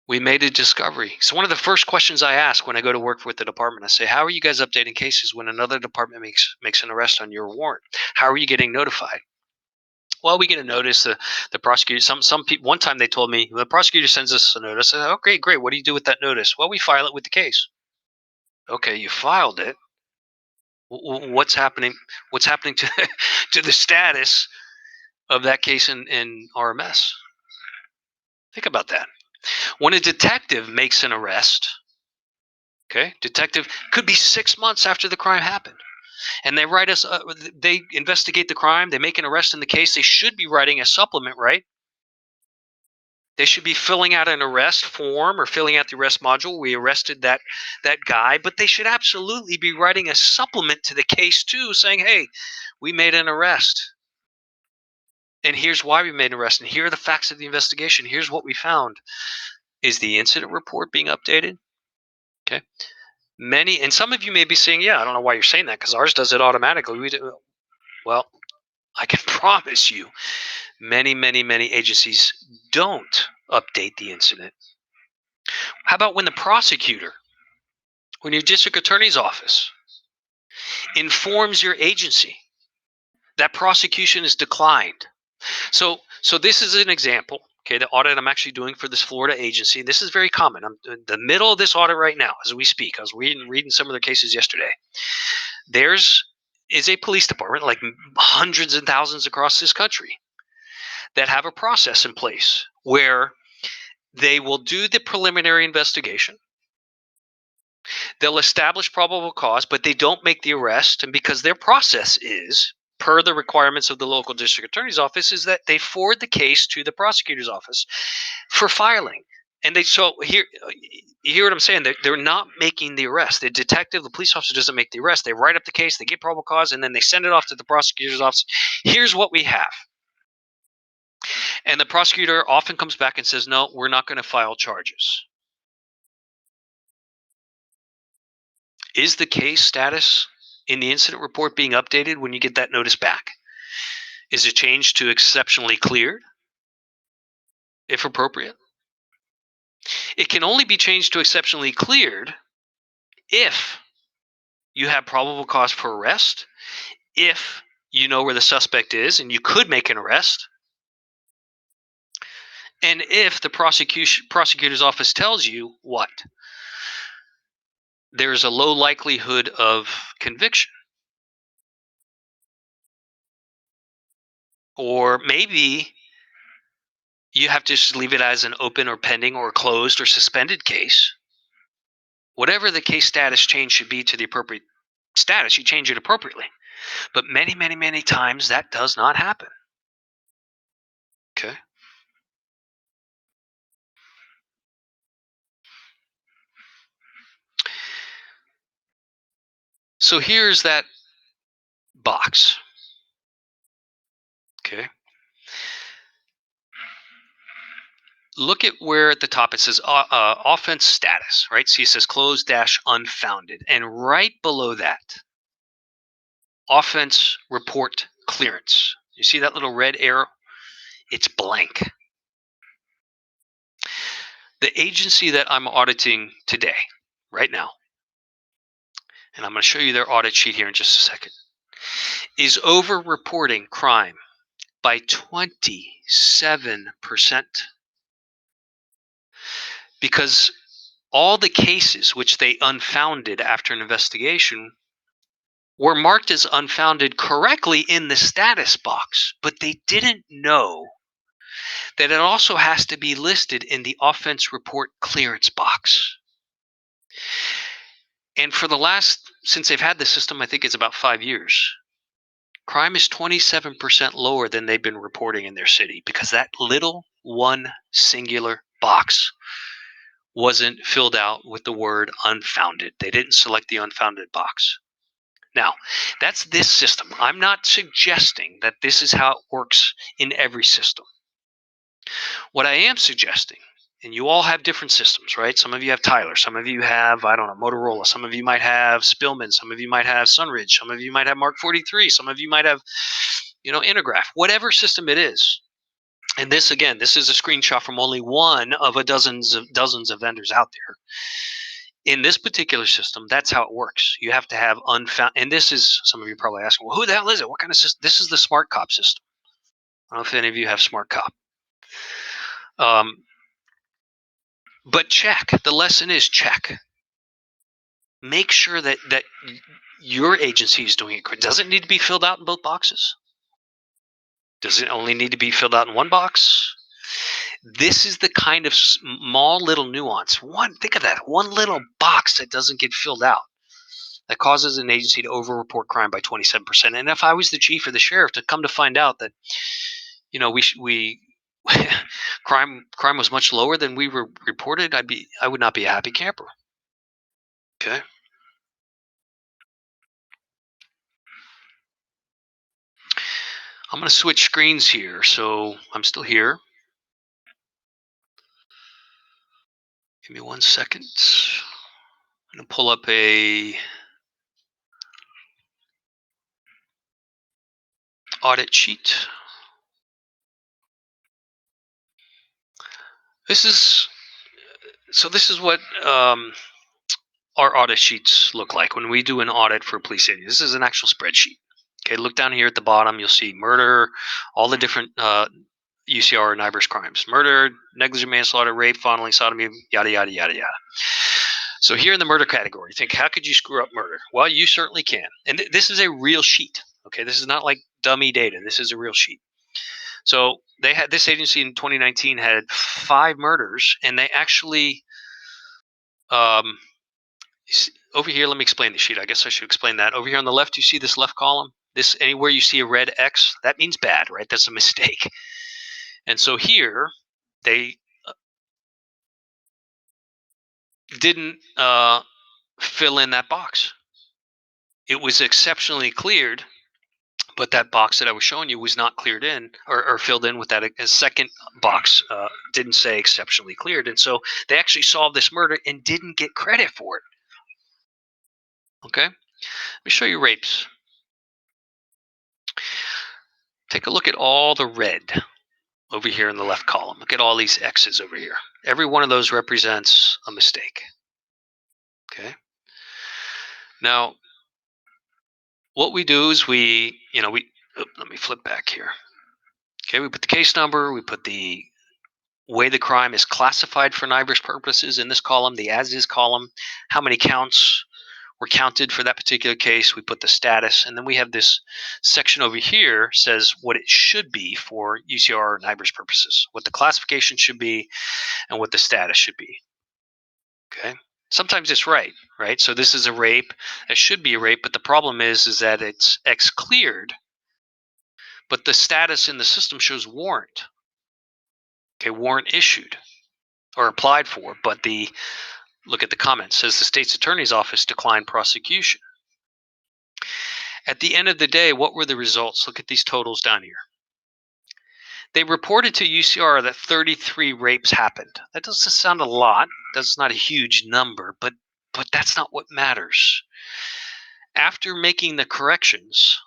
we made a discovery. So one of the first questions I ask when I go to work with the department, I say, "How are you guys updating cases when another department makes an arrest on your warrant? How are you getting notified?" Well, we get a notice. The prosecutor. Some people. One time they told me the prosecutor sends us a notice. I said, "Okay, great. What do you do with that notice?" "Well, we file it with the case." "Okay, you filed it. What's happening? What's happening to to the status of that case in RMS?" Think about that. When a detective makes an arrest, okay, detective could be 6 months after the crime happened, and they write us. They investigate the crime. They make an arrest in the case. They should be writing a supplement, right? They should be filling out an arrest form or filling out the arrest module. We arrested that guy, but they should absolutely be writing a supplement to the case too, saying, "Hey, we made an arrest, and here's why we made an arrest, and here are the facts of the investigation. Here's what we found." Is the incident report being updated? Okay. Many, and some of you may be saying, "Yeah, I don't know why you're saying that, because ours does it automatically." We do. Well, I can promise you, many agencies don't update the incident. How about when your district attorney's office informs your agency that prosecution is declined? So this is an example. Okay, the audit I'm actually doing for this Florida agency. This is very common. I'm in the middle of this audit right now as we speak. I was reading some of their cases yesterday. There's is a police department, like hundreds and thousands across this country, that have a process in place where they will do the preliminary investigation. They'll establish probable cause, but they don't make the arrest. And because their process is, per the requirements of the local district attorney's office, is that they forward the case to the prosecutor's office for filing. And you hear what I'm saying? They're not making the arrest. The detective, the police officer doesn't make the arrest. They write up the case, they get probable cause, and then they send it off to the prosecutor's office. Here's what we have. And the prosecutor often comes back and says, "No, we're not going to file charges." Is the case status in the incident report being updated when you get that notice back? Is it changed to exceptionally cleared, if appropriate? It can only be changed to exceptionally cleared if you have probable cause for arrest, if you know where the suspect is and you could make an arrest, and if the prosecutor's office tells you what? There's a low likelihood of conviction. Or maybe you have to just leave it as an open or pending or closed or suspended case. Whatever the case status change should be to the appropriate status, you change it appropriately. But many times that does not happen. Okay. So here's that box. Okay. Look at where at the top it says offense status, right? See, it says closed dash unfounded. And right below that, offense report clearance. You see that little red arrow? It's blank. The agency that I'm auditing today, right now, and I'm going to show you their audit sheet here in just a second, is over-reporting crime by 27%. Because all the cases which they unfounded after an investigation were marked as unfounded correctly in the status box, but they didn't know that it also has to be listed in the offense report clearance box. And for the last, since they've had this system, I think it's about 5 years, crime is 27% lower than they've been reporting in their city because that little one singular box wasn't filled out with the word unfounded. They didn't select the unfounded box. Now, that's this system. I'm not suggesting that this is how it works in every system. What I am suggesting, and you all have different systems, right? Some of you have Tyler, some of you have, I don't know, Motorola, some of you might have Spillman, some of you might have Sunridge, some of you might have Mark 43, some of you might have, Intergraph, whatever system it is. And this, again, this is a screenshot from only one of dozens of vendors out there. In this particular system, that's how it works. You have to have unfound, and this is, some of you are probably asking, well, who the hell is it? What kind of system? This is the Smart Cop system. I don't know if any of you have Smart Cop. But check. The lesson is check. Make sure that your agency is doing it. Does it need to be filled out in both boxes? Does it only need to be filled out in one box? This is the kind of small little nuance. Think of that. One little box that doesn't get filled out that causes an agency to over-report crime by 27%. And if I was the chief or the sheriff to come to find out that, we crime was much lower than we were reported, I would not be a happy camper. Okay. I'm going to switch screens here. So I'm still here. Give me 1 second. I'm going to pull up a audit sheet. This is what our audit sheets look like when we do an audit for police agencies. This is an actual spreadsheet. Okay, look down here at the bottom. You'll see murder, all the different UCR and NIBRS crimes: murder, negligent manslaughter, rape, fondling, sodomy, yada yada yada yada. So here in the murder category, think, how could you screw up murder? Well, you certainly can. And this is a real sheet. Okay, this is not like dummy data. This is a real sheet. So they had, this agency in 2019 had 5 murders, and they actually over here, let me explain the sheet. I guess I should explain that. Over here on the left, you see this left column. This, anywhere you see a red X, that means bad, right? That's a mistake. And so here, they didn't fill in that box. It was exceptionally cleared, but that box that I was showing you was not cleared in or filled in with that. A second box didn't say exceptionally cleared. And so they actually solved this murder and didn't get credit for it. Okay, let me show you rapes. Take a look at all the red over here in the left column. Look at all these X's over here. Every one of those represents a mistake. Okay. Now, what we do is let me flip back here. Okay, we put the case number, we put the way the crime is classified for NIBRS purposes in this column, the as is column, how many counts were counted for that particular case, we put the status, and then we have this section over here says what it should be for UCR or NIBRS purposes, what the classification should be and what the status should be. Okay. Sometimes it's right? So this is a rape. It should be a rape, but the problem is that it's X cleared, but the status in the system shows warrant. Okay, warrant issued or applied for, but look at the comment, says the state's attorney's office declined prosecution. At the end of the day, what were the results? Look at these totals down here. They reported to UCR that 33 rapes happened. That doesn't sound a lot. That's not a huge number, but that's not what matters. After making the corrections,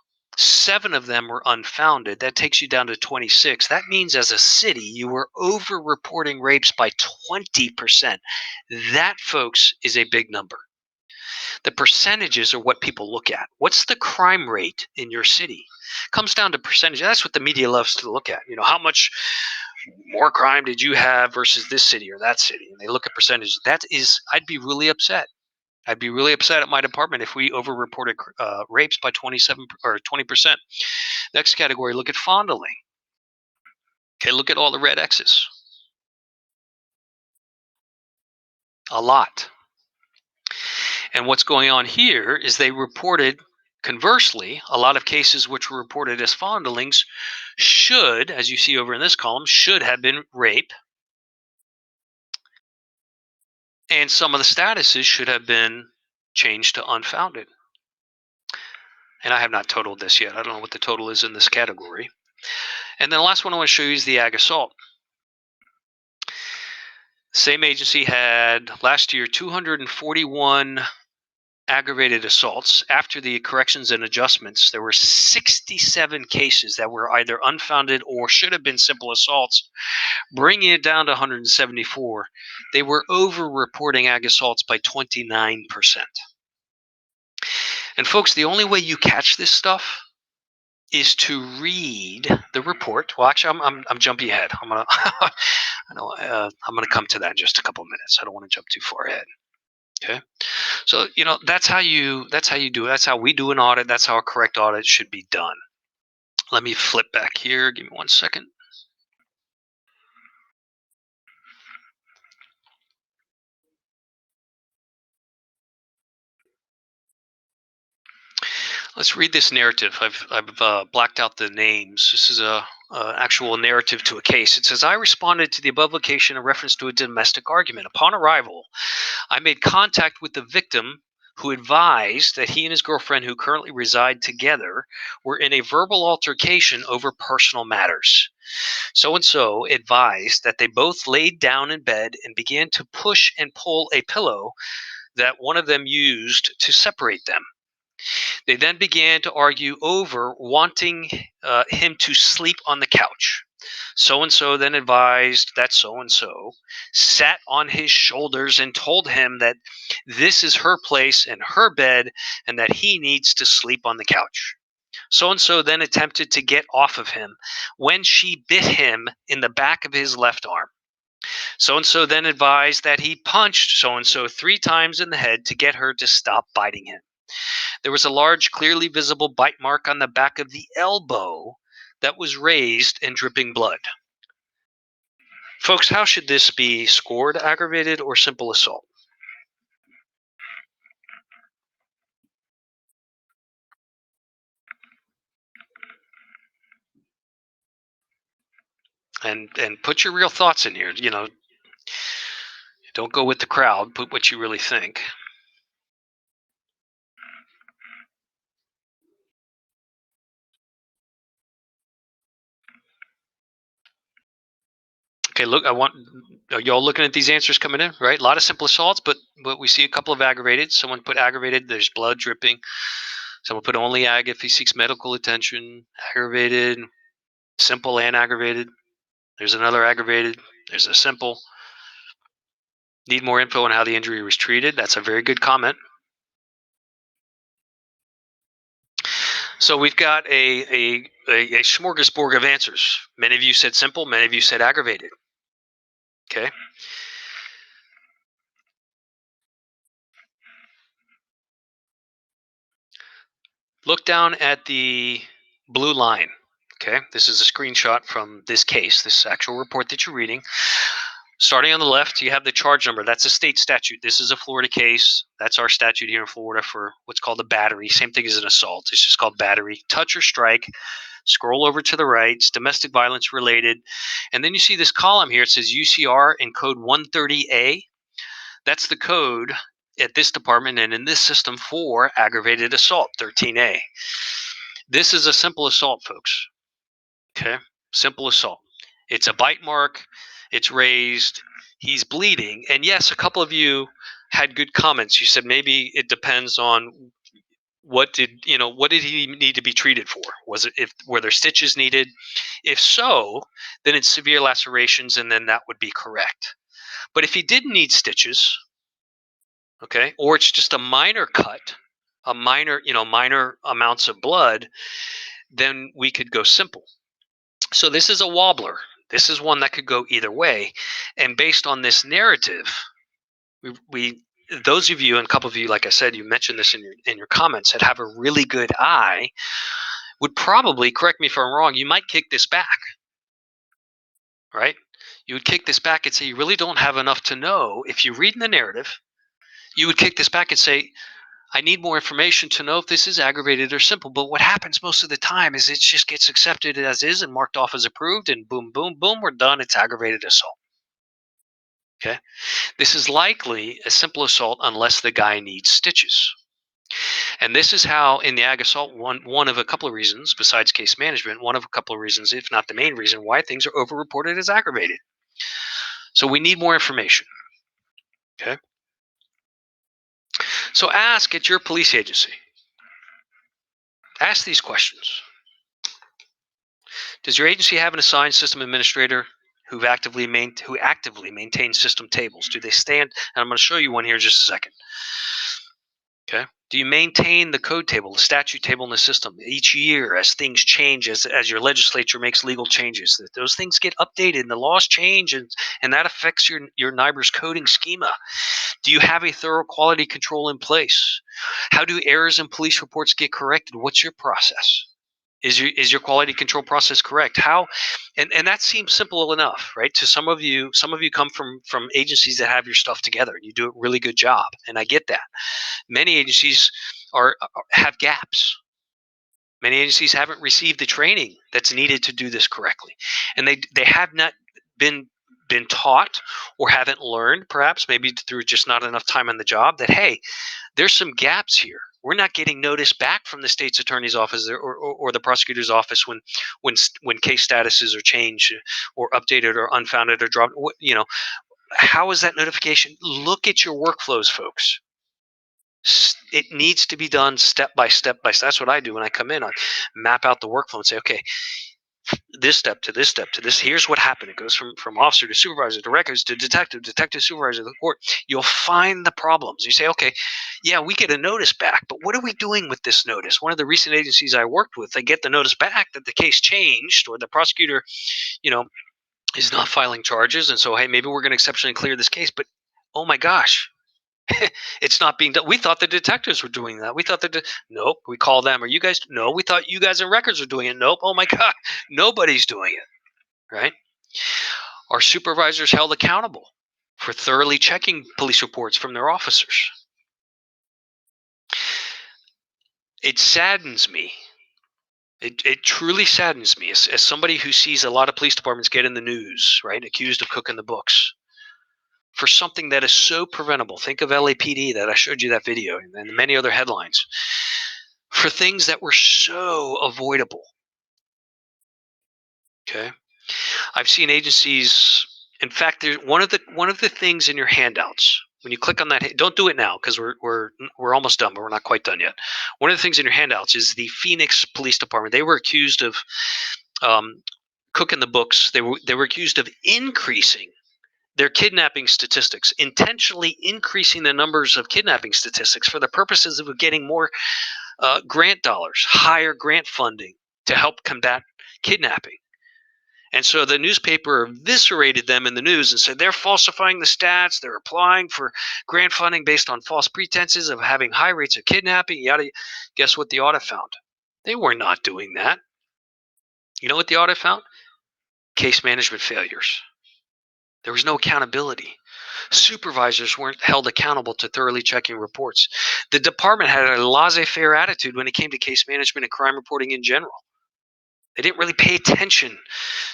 7 of them were unfounded. That takes you down to 26. That means as a city, you were over reporting rapes by 20%. That, folks, is a big number. The percentages are what people look at. What's the crime rate in your city? Comes down to percentage. That's what the media loves to look at. How much more crime did you have versus this city or that city? And they look at percentage. I'd be really upset. I'd be really upset at my department if we overreported rapes by 27 or 20%. Next category, look at fondling. Okay, look at all the red X's. A lot. And what's going on here is they reported, conversely, a lot of cases which were reported as fondlings should, as you see over in this column, should have been rape. And some of the statuses should have been changed to unfounded. And I have not totaled this yet. I don't know what the total is in this category. And then the last one I want to show you is the ag assault. Same agency had last year 241 aggravated assaults. After the corrections and adjustments, there were 67 cases that were either unfounded or should have been simple assaults, bringing it down to 174. They were over-reporting ag assaults by 29%. And folks, the only way you catch this stuff is to read the report. Well, actually, I'm jumping ahead. I'm gonna come to that in just a couple of minutes. I don't want to jump too far ahead. Okay. So, that's how you do it. That's how we do an audit. That's how a correct audit should be done. Let me flip back here. Give me 1 second. Let's read this narrative. I've blacked out the names. This is a actual narrative to a case. It says, I responded to the above location in reference to a domestic argument. Upon arrival, I made contact with the victim, who advised that he and his girlfriend, who currently reside together, were in a verbal altercation over personal matters. So and so advised that they both laid down in bed and began to push and pull a pillow that one of them used to separate them. They then began to argue over wanting him to sleep on the couch. So and so then advised that so and so sat on his shoulders and told him that this is her place and her bed and that he needs to sleep on the couch. So and so then attempted to get off of him when she bit him in the back of his left arm. So and so then advised that he punched so and so 3 times in the head to get her to stop biting him. There was a large, clearly visible bite mark on the back of the elbow that was raised and dripping blood. Folks, how should this be scored? Aggravated or simple assault? And put your real thoughts in here. Don't go with the crowd. Put what you really think. Okay, look, are y'all looking at these answers coming in, right? A lot of simple assaults, but we see a couple of aggravated. Someone put aggravated, there's blood dripping. Someone put only ag if he seeks medical attention. Aggravated, simple and aggravated. There's another aggravated. There's a simple. Need more info on how the injury was treated. That's a very good comment. So we've got a smorgasbord of answers. Many of you said simple. Many of you said aggravated. Okay. Look down at the blue line. Okay. This is a screenshot from this case, this actual report that you're reading. Starting on the left, you have the charge number. That's a state statute. This is a Florida case. That's our statute here in Florida for what's called a battery. Same thing as an assault. It's just called battery. Touch or strike. Scroll over to the right. It's domestic violence related. And then you see this column here. It says UCR in code 130A. That's the code at this department and in this system for aggravated assault, 13A. This is a simple assault, folks. Okay? Simple assault. It's a bite mark. It's raised. He's bleeding. And yes, a couple of you had good comments. You said maybe it depends on what did he need to be treated for? Were there stitches needed? If so, then it's severe lacerations, and then that would be correct. But if he didn't need stitches, okay, or it's just a minor cut, minor amounts of blood, then we could go simple. So this is a wobbler. This is one that could go either way. And based on this narrative, we those of you, and a couple of you, like I said, you mentioned this in your comments, that have a really good eye would probably, correct me if I'm wrong, you might kick this back, right? You would kick this back and say you really don't have enough to know. If you read in the narrative, you would kick this back and say, I need more information to know if this is aggravated or simple. But what happens most of the time is it just gets accepted as is and marked off as approved, and boom, boom, boom, we're done. It's aggravated assault. Okay. This is likely a simple assault unless the guy needs stitches. And this is how, in the ag assault, one of a couple of reasons, besides case management, one of a couple of reasons, if not the main reason, why things are overreported as aggravated. So we need more information. Okay. So ask at your police agency. Ask these questions. Does your agency have an assigned system administrator who actively maintains system tables? Do they stand? And I'm going to show you one here in just a second. Okay. Do you maintain the code table, the statute table in the system each year as things change, as your legislature makes legal changes? That those things get updated and the laws change, and that affects your NIBR's coding schema. Do you have a thorough quality control in place? How do errors in police reports get corrected? What's your process? Is your quality control process correct? How, and that seems simple enough, right? To some of you come from agencies that have your stuff together and you do a really good job, and I get that. Many agencies have gaps. Many agencies haven't received the training that's needed to do this correctly, and they have not been taught, or haven't learned, perhaps maybe through just not enough time on the job, that hey, there's some gaps here. We're not getting notice back from the state's attorney's office, or the prosecutor's office when case statuses are changed or updated or unfounded or dropped. How is that notification? Look at your workflows, folks. It needs to be done step by step by step. That's what I do when I come in. I map out the workflow and say, okay, this step to this step to this. Here's what happened. It goes from officer to supervisor to records to detective, supervisor to the court. You'll find the problems. You say, okay, yeah, we get a notice back, but what are we doing with this notice? One of the recent agencies I worked with, they get the notice back that the case changed, or the prosecutor, is not filing charges, and so hey, maybe we're going to exceptionally clear this case, but oh my gosh, it's not being done. We thought the detectives were doing that. We thought nope. We call them. Are you guys? No, we thought you guys in records were doing it. Nope. Oh my God, nobody's doing it. Right? Are supervisors held accountable for thoroughly checking police reports from their officers? It saddens me. It truly saddens me as somebody who sees a lot of police departments get in the news, right, accused of cooking the books, for something that is so preventable. Think of LAPD, that I showed you that video, and many other headlines, for things that were so avoidable. Okay. I've seen agencies. In fact, there's one of the things in your handouts. When you click on that, don't do it now because we're almost done, but we're not quite done yet. One of the things in your handouts is the Phoenix Police Department. They were accused of cooking the books. They were accused of increasing their kidnapping statistics, intentionally increasing the numbers of kidnapping statistics for the purposes of getting more grant dollars, higher grant funding to help combat kidnapping. And so the newspaper eviscerated them in the news and said they're falsifying the stats. They're applying for grant funding based on false pretenses of having high rates of kidnapping. Yada. Guess what the audit found? They were not doing that. You know what the audit found? Case management failures. There was no accountability. Supervisors weren't held accountable to thoroughly checking reports. The department had a laissez-faire attitude when it came to case management and crime reporting in general. They didn't really pay attention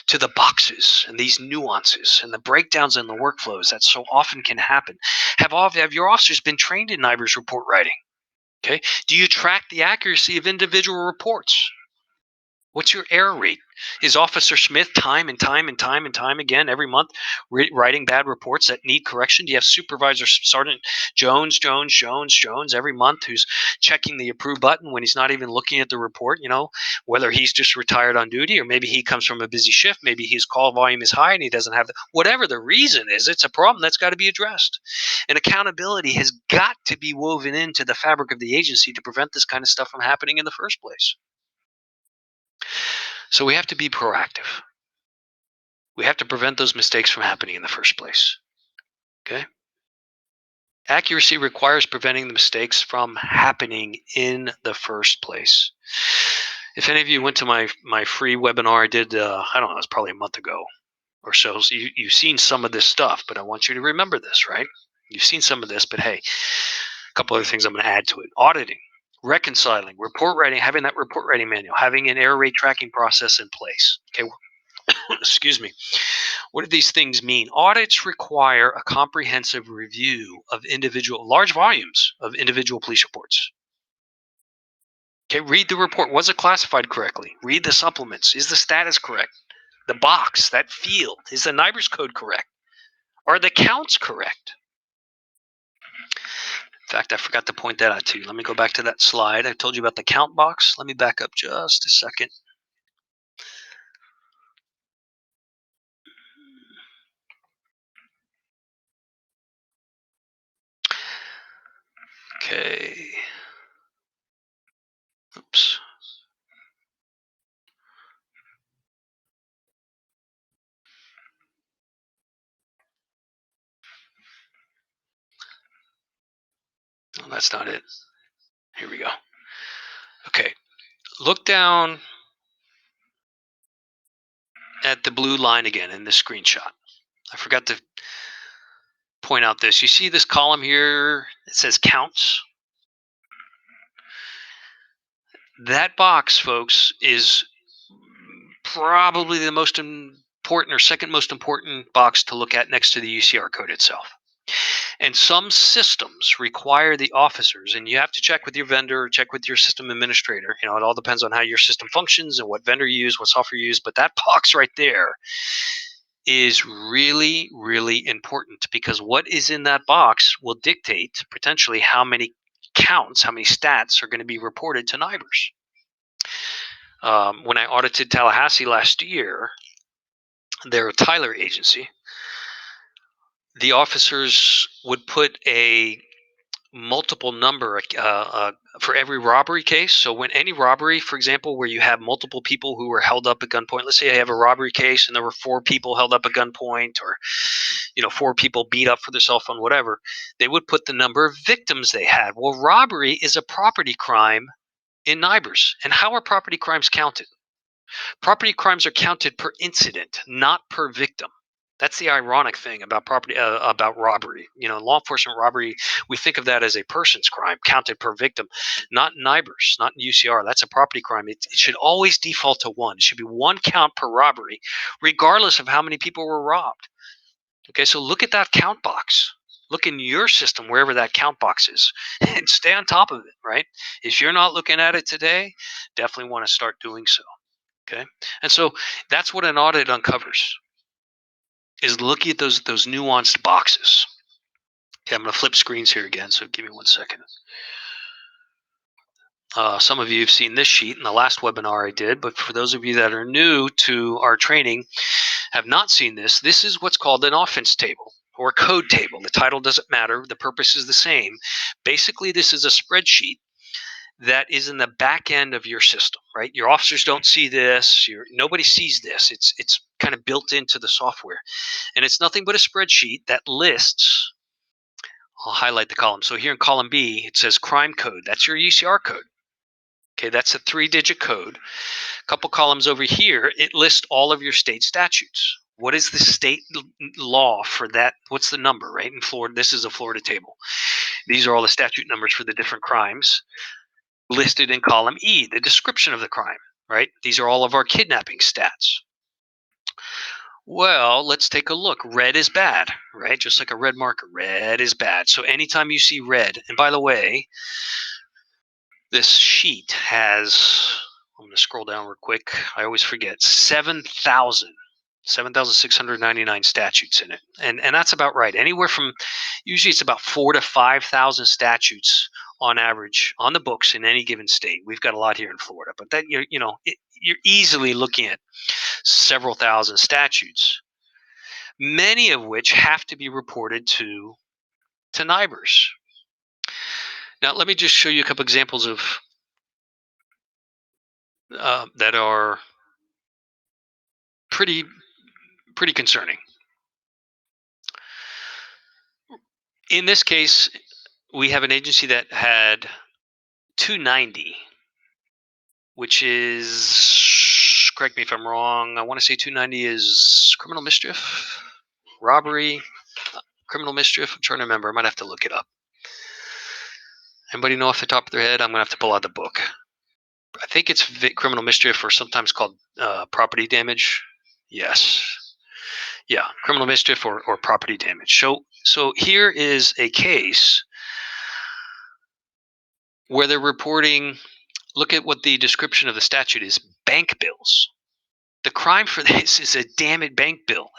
to the boxes and these nuances and the breakdowns in the workflows that so often can happen. Have your officers been trained in NIBR's report writing? Okay. Do you track the accuracy of individual reports? What's your error rate? Is Officer Smith time and time and time and time again every month writing bad reports that need correction? Do you have Supervisor Sergeant Jones every month who's checking the approve button when he's not even looking at the report? Whether he's just retired on duty or maybe he comes from a busy shift, maybe his call volume is high and he doesn't have whatever the reason is. It's a problem that's got to be addressed. And accountability has got to be woven into the fabric of the agency to prevent this kind of stuff from happening in the first place. So we have to be proactive. We have to prevent those mistakes from happening in the first place. Okay? Accuracy requires preventing the mistakes from happening in the first place. If any of you went to my free webinar I did, I don't know, it was probably a month ago or so. So you've seen some of this stuff, but I want you to remember this, right? You've seen some of this, but hey, a couple other things I'm going to add to it. Auditing, reconciling, report writing, having that report writing manual, having an error rate tracking process in place. Okay, excuse me. What do these things mean? Audits require a comprehensive review of large volumes of individual police reports. Okay, read the report. Was it classified correctly? Read the supplements. Is the status correct? The box, that field, is the NIBRS code correct? Are the counts correct? In fact, I forgot to point that out to you. Let me go back to that slide. I told you about the count box. Let me back up just a second. Okay. Oops. No, that's not it. Here we go. Okay. Look down at the blue line again in this screenshot. I forgot to point out this. You see this column here? It says counts. That box, folks, is probably the most important or second most important box to look at next to the UCR code itself. And some systems require the officers, and you have to check with your vendor, check with your system administrator. It all depends on how your system functions and what vendor you use, what software you use. But that box right there is really, really important because what is in that box will dictate potentially how many counts, how many stats are going to be reported to NIBRS. When I audited Tallahassee last year, their Tyler agency, the officers would put a multiple number for every robbery case. So when any robbery, for example, where you have multiple people who were held up at gunpoint, let's say I have a robbery case and there were 4 people held up at gunpoint, or 4 people beat up for their cell phone, whatever, they would put the number of victims they had. Well, robbery is a property crime in NIBRS. And how are property crimes counted? Property crimes are counted per incident, not per victim. That's the ironic thing about about robbery. Law enforcement robbery, we think of that as a person's crime, counted per victim, not NIBRS, not UCR. That's a property crime. It should always default to 1. It should be 1 count per robbery, regardless of how many people were robbed. Okay, so look at that count box. Look in your system, wherever that count box is, and stay on top of it, right? If you're not looking at it today, definitely want to start doing so. Okay, and so that's what an audit uncovers, is looking at those nuanced boxes. Okay, I'm going to flip screens here again, so give me 1 second. Some of you have seen this sheet in the last webinar I did, but for those of you that are new to our training, have not seen this, this is what's called an offense table or code table. The title doesn't matter. The purpose is the same. Basically, this is a spreadsheet that is in the back end of your system, right? Your officers don't see this. Nobody sees this. It's kind of built into the software. And it's nothing but a spreadsheet that lists, I'll highlight the column. So here in column B, it says crime code. That's your UCR code. Okay, that's a 3-digit code. A couple columns over here, it lists all of your state statutes. What is the state law for that? What's the number, right? In Florida, this is a Florida table. These are all the statute numbers for the different crimes listed in column E, the description of the crime, right? These are all of our kidnapping stats. Well, let's take a look. Red is bad, right? Just like a red marker. Red is bad. So anytime you see red, and by the way, this sheet has I'm going to scroll down real quick. I always forget. 7,699 statutes in it. And that's about right. Anywhere from, usually it's about 4,000 to 5,000 statutes on average on the books in any given state. We've got a lot here in Florida, but that you're easily looking at several thousand statutes, many of which have to be reported to NIBRs. Now, let me just show you a couple examples of that are pretty concerning. In this case, we have an agency that had 290, which is, correct me if I'm wrong, I want to say 290 is criminal mischief, robbery, criminal mischief. I'm trying to remember. I might have to look it up. Anybody know off the top of their head? I'm going to have to pull out the book. I think it's criminal mischief, or sometimes called property damage. Yes. Yeah, criminal mischief or property damage. So here is a case where they're reporting, look at what the description of the statute is, bank bills. The crime for this is a damaged bank bill,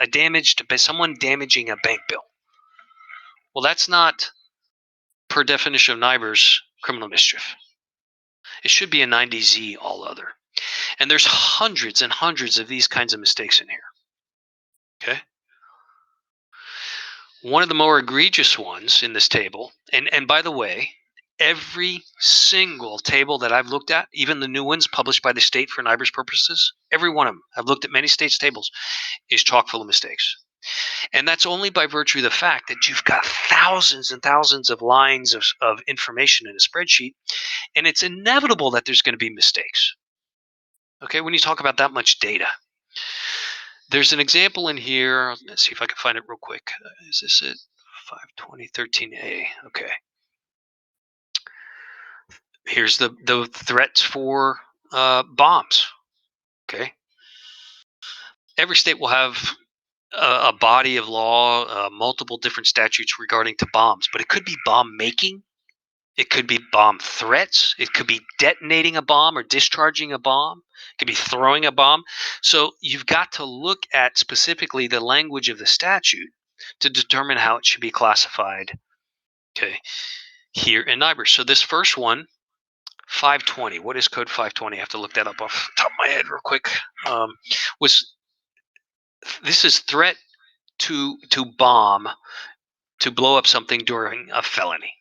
someone damaging a bank bill. Well, that's not, per definition of NIBRs, criminal mischief. It should be a 90Z all other. And there's hundreds and hundreds of these kinds of mistakes in here. Okay? One of the more egregious ones in this table, and by the way, every single table that I've looked at, even the new ones published by the state for NIBRs purposes, every one of them, I've looked at many states' tables, is chock full of mistakes. And that's only by virtue of the fact that you've got thousands and thousands of lines of information in a spreadsheet, and it's inevitable that there's going to be mistakes. Okay, when you talk about that much data. There's an example in here. Let's see if I can find it real quick. Is this it? 520.13a. Okay. Here's the threats for bombs. Okay. Every state will have a body of law, multiple different statutes regarding to bombs, but it could be bomb making. It could be bomb threats. It could be detonating a bomb or discharging a bomb. It could be throwing a bomb. So you've got to look at specifically the language of the statute to determine how it should be classified. Okay, here in NIBRs. So this first one, 520. What is code 520? I have to look that up off the top of my head real quick. This is threat to bomb, to blow up something during a felony.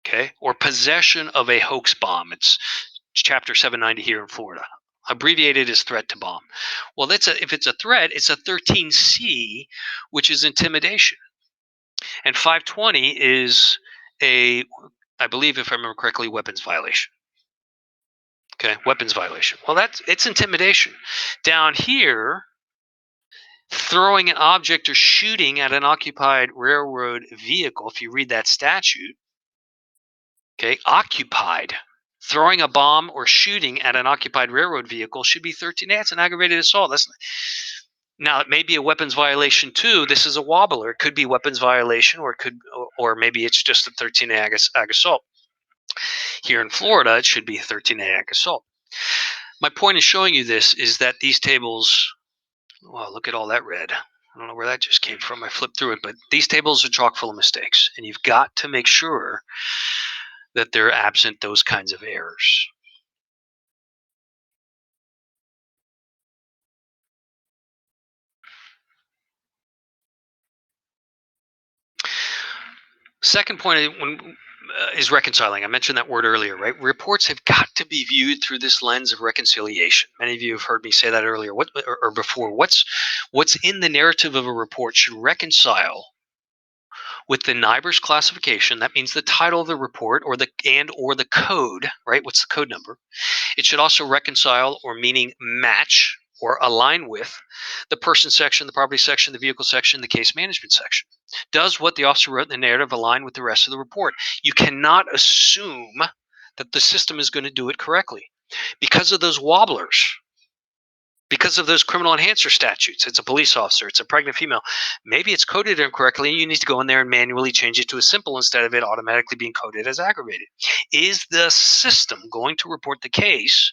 Okay, or possession of a hoax bomb. It's chapter 790 here in Florida. Abbreviated as threat to bomb. Well, if it's a threat, it's a 13C, which is intimidation. And 520 is I believe, if I remember correctly, weapons violation. Okay, weapons violation. Well, it's intimidation. Down here, throwing an object or shooting at an occupied railroad vehicle, if you read that statute, okay, occupied. Throwing a bomb or shooting at an occupied railroad vehicle should be 13. That's an aggravated assault. Now it may be a weapons violation too. This is a wobbler. It could be weapons violation, or maybe it's just a 13A ag assault. Here in Florida, it should be a 13A ag assault. My point in showing you this is that these tables, wow, look at all that red. I don't know where that just came from. I flipped through it, but these tables are chock full of mistakes, and you've got to make sure that they're absent those kinds of errors. Second point is reconciling. I mentioned that word earlier, right? Reports have got to be viewed through this lens of reconciliation. Many of you have heard me say that earlier or before. What's in the narrative of a report should reconcile with the NIBRs classification. That means the title of the report or the code, right? What's the code number? It should also reconcile, or meaning match or align with, the person section, the property section, the vehicle section, the case management section. Does what the officer wrote in the narrative align with the rest of the report? You cannot assume that the system is going to do it correctly because of those wobblers, because of those criminal enhancer statutes. It's a police officer, it's a pregnant female. Maybe it's coded incorrectly and you need to go in there and manually change it to a simple instead of it automatically being coded as aggravated. Is the system going to report the case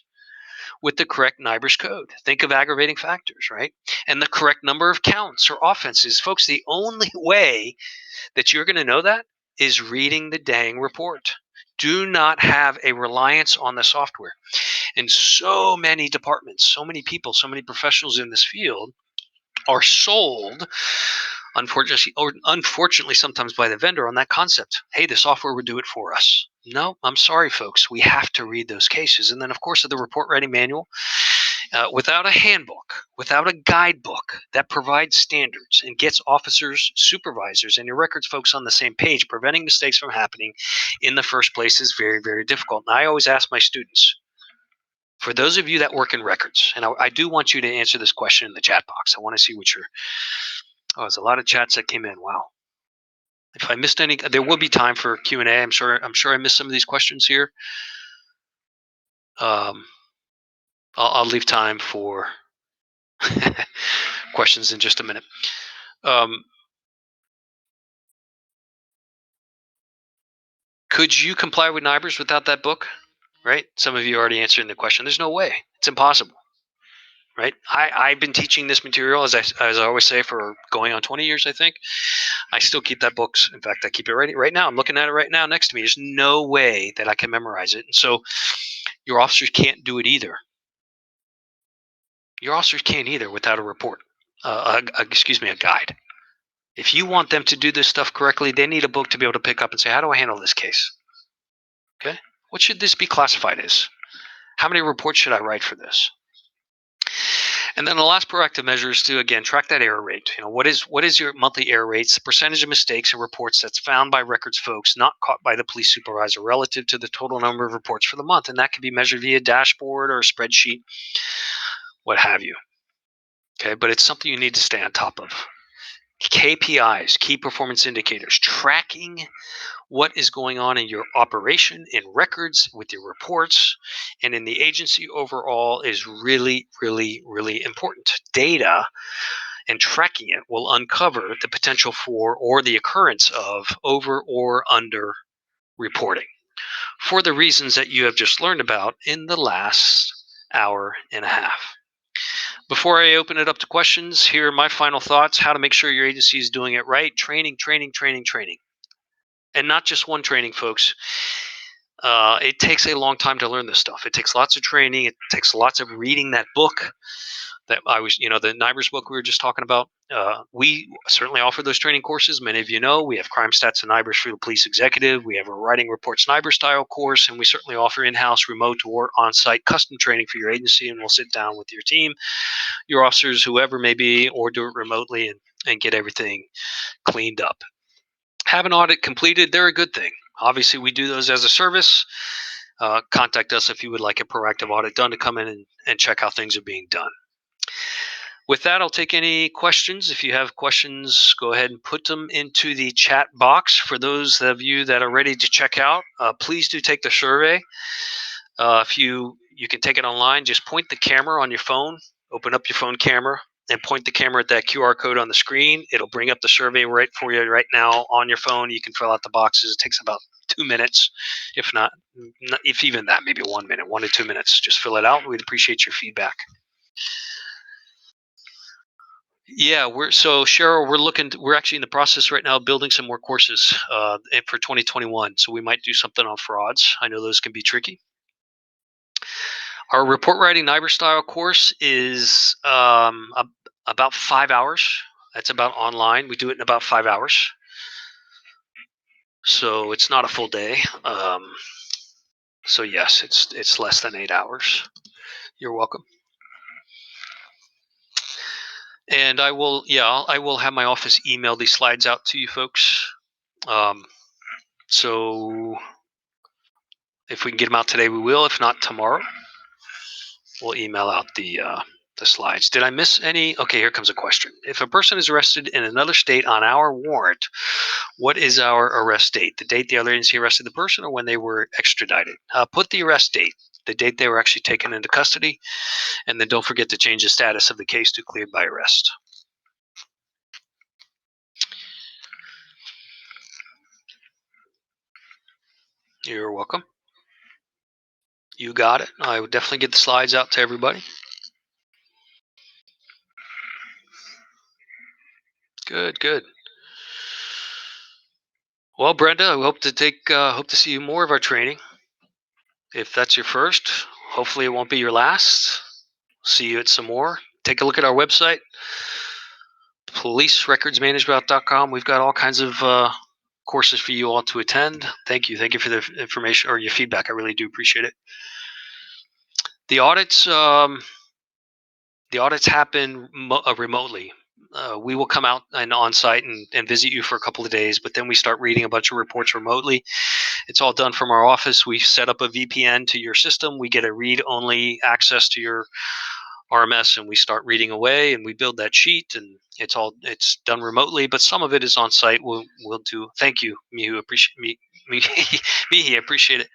with the correct NIBRS code. Think of aggravating factors, right? And the correct number of counts or offenses. Folks, the only way that you're going to know that is reading the dang report. Do not have a reliance on the software. And so many departments, so many people, so many professionals in this field are sold, unfortunately sometimes by the vendor, on that concept. Hey, the software would do it for us. No, I'm sorry, folks. We have to read those cases. And then, of course, the report writing manual, without a handbook, without a guidebook that provides standards and gets officers, supervisors, and your records folks on the same page, preventing mistakes from happening in the first place is very, very difficult. And I always ask my students, for those of you that work in records, and I do want you to answer this question in the chat box. I want to see what your there's a lot of chats that came in. Wow. If I missed any, there will be time for Q&A. I'm sure I missed some of these questions here. I'll leave time for questions in just a minute. Could you comply with NIBRS without that book? Right? Some of you already answered the question. There's no way. It's impossible. Right? I've been teaching this material, as I always say, for going on 20 years, I think. I still keep that book. In fact, I keep it right now. I'm looking at it right now next to me. There's no way that I can memorize it. And so your officers can't do it either. Your officers can't either without a report. A guide. If you want them to do this stuff correctly, they need a book to be able to pick up and say, how do I handle this case? Okay. What should this be classified as? How many reports should I write for this? And then the last proactive measure is to, again, track that error rate. What is your monthly error rates, the percentage of mistakes and reports that's found by records folks, not caught by the police supervisor, relative to the total number of reports for the month. And that can be measured via dashboard or a spreadsheet, what have you. Okay, but it's something you need to stay on top of. KPIs, key performance indicators, tracking what is going on in your operation, in records, with your reports, and in the agency overall is really, really, really important. Data and tracking it will uncover the potential for or the occurrence of over or under reporting for the reasons that you have just learned about in the last hour and a half. Before I open it up to questions, here are my final thoughts: how to make sure your agency is doing it right. Training, training, training, training. And not just one training, folks. It takes a long time to learn this stuff. It takes lots of training. It takes lots of reading that book that the NIBRS book we were just talking about. We certainly offer those training courses. Many of you know we have crime stats and NIBRS for the police executive. We have a writing reports NIBRS style course, and we certainly offer in-house, remote, or on-site custom training for your agency. And we'll sit down with your team, your officers, whoever may be, or do it remotely and get everything cleaned up. Have an audit completed, they're a good thing. Obviously, we do those as a service. Contact us if you would like a proactive audit done to come in and check how things are being done. With that, I'll take any questions. If you have questions, go ahead and put them into the chat box. For those of you that are ready to check out, please do take the survey. If you can take it online, just point the camera on your phone, open up your phone camera, and point the camera at that QR code on the screen. It'll bring up the survey right for you right now on your phone. You can fill out the boxes. It takes about 2 minutes, if even that, maybe 1 minute, 1 to 2 minutes. Just fill it out. We'd appreciate your feedback. Yeah, Cheryl, we're actually in the process right now of building some more courses for 2021. So we might do something on frauds. I know those can be tricky. Our report writing NIBRS style course is about 5 hours. That's about online. We do it in about 5 hours. So it's not a full day. So yes, it's less than 8 hours. You're welcome. And I will have my office email these slides out to you folks. So if we can get them out today, we will. If not, tomorrow, we'll email out the slides. Did I miss any? Okay, here comes a question. If a person is arrested in another state on our warrant, what is our arrest date? The date the other agency arrested the person, or when they were extradited? Put the arrest date, the date they were actually taken into custody, and then don't forget to change the status of the case to cleared by arrest. You're welcome. You got it. I would definitely get the slides out to everybody. Good, good. Well, Brenda, we hope to see you more of our training. If that's your first, hopefully it won't be your last. See you at some more. Take a look at our website, policerecordsmanagement.com. We've got all kinds of courses for you all to attend. Thank you. Thank you for the information or your feedback. I really do appreciate it. The audits, the audits happen remotely. We will come out and on site and visit you for a couple of days, but then we start reading a bunch of reports remotely. It's all done from our office. We set up a VPN to your system. We get a read-only access to your RMS, and we start reading away, and we build that sheet, and it's done remotely. But some of it is on site. We'll do. Thank you, Mihu. Appreciate me. Mihi, appreciate it.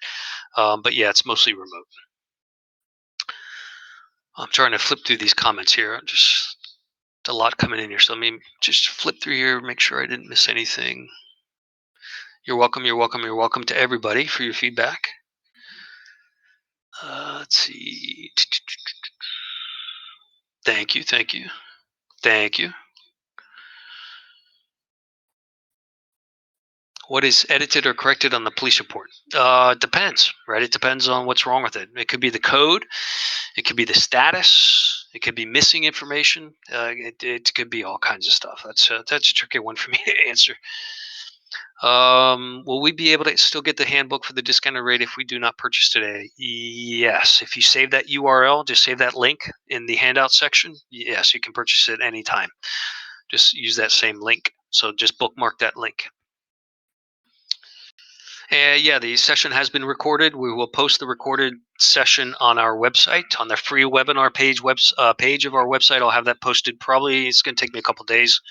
But yeah, it's mostly remote. I'm trying to flip through these comments here. Just a lot coming in here, so let me just flip through here, make sure I didn't miss anything. You're welcome. You're welcome. You're welcome to everybody for your feedback. Let's see. Thank you. Thank you. Thank you. What is edited or corrected on the police report? Depends, right? It depends on what's wrong with it. It could be the code, it could be the status, it could be missing information. It could be all kinds of stuff. That's a tricky one for me to answer. Will we be able to still get the handbook for the discounted rate if we do not purchase today? Yes. If you save that URL, just save that link in the handout section. Yes, you can purchase it anytime. Just use that same link. So just bookmark that link. Yeah, the session has been recorded. We will post the recorded session on our website, on the free webinar page of our website. I'll have that posted. Probably it's going to take me a couple days,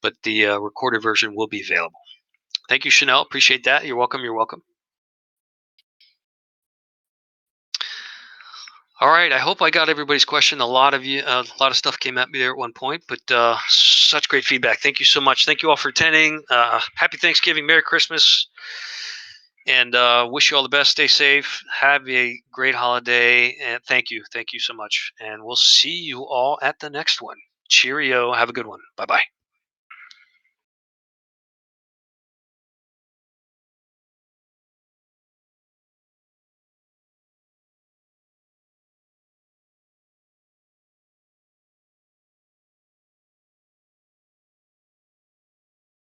but the recorded version will be available. Thank you, Chanel. Appreciate that. You're welcome. You're welcome. All right. I hope I got everybody's question. A lot of stuff came at me there at one point, but such great feedback. Thank you so much. Thank you all for attending. Happy Thanksgiving. Merry Christmas. And wish you all the best. Stay safe. Have a great holiday. And thank you. Thank you so much. And we'll see you all at the next one. Cheerio. Have a good one. Bye-bye.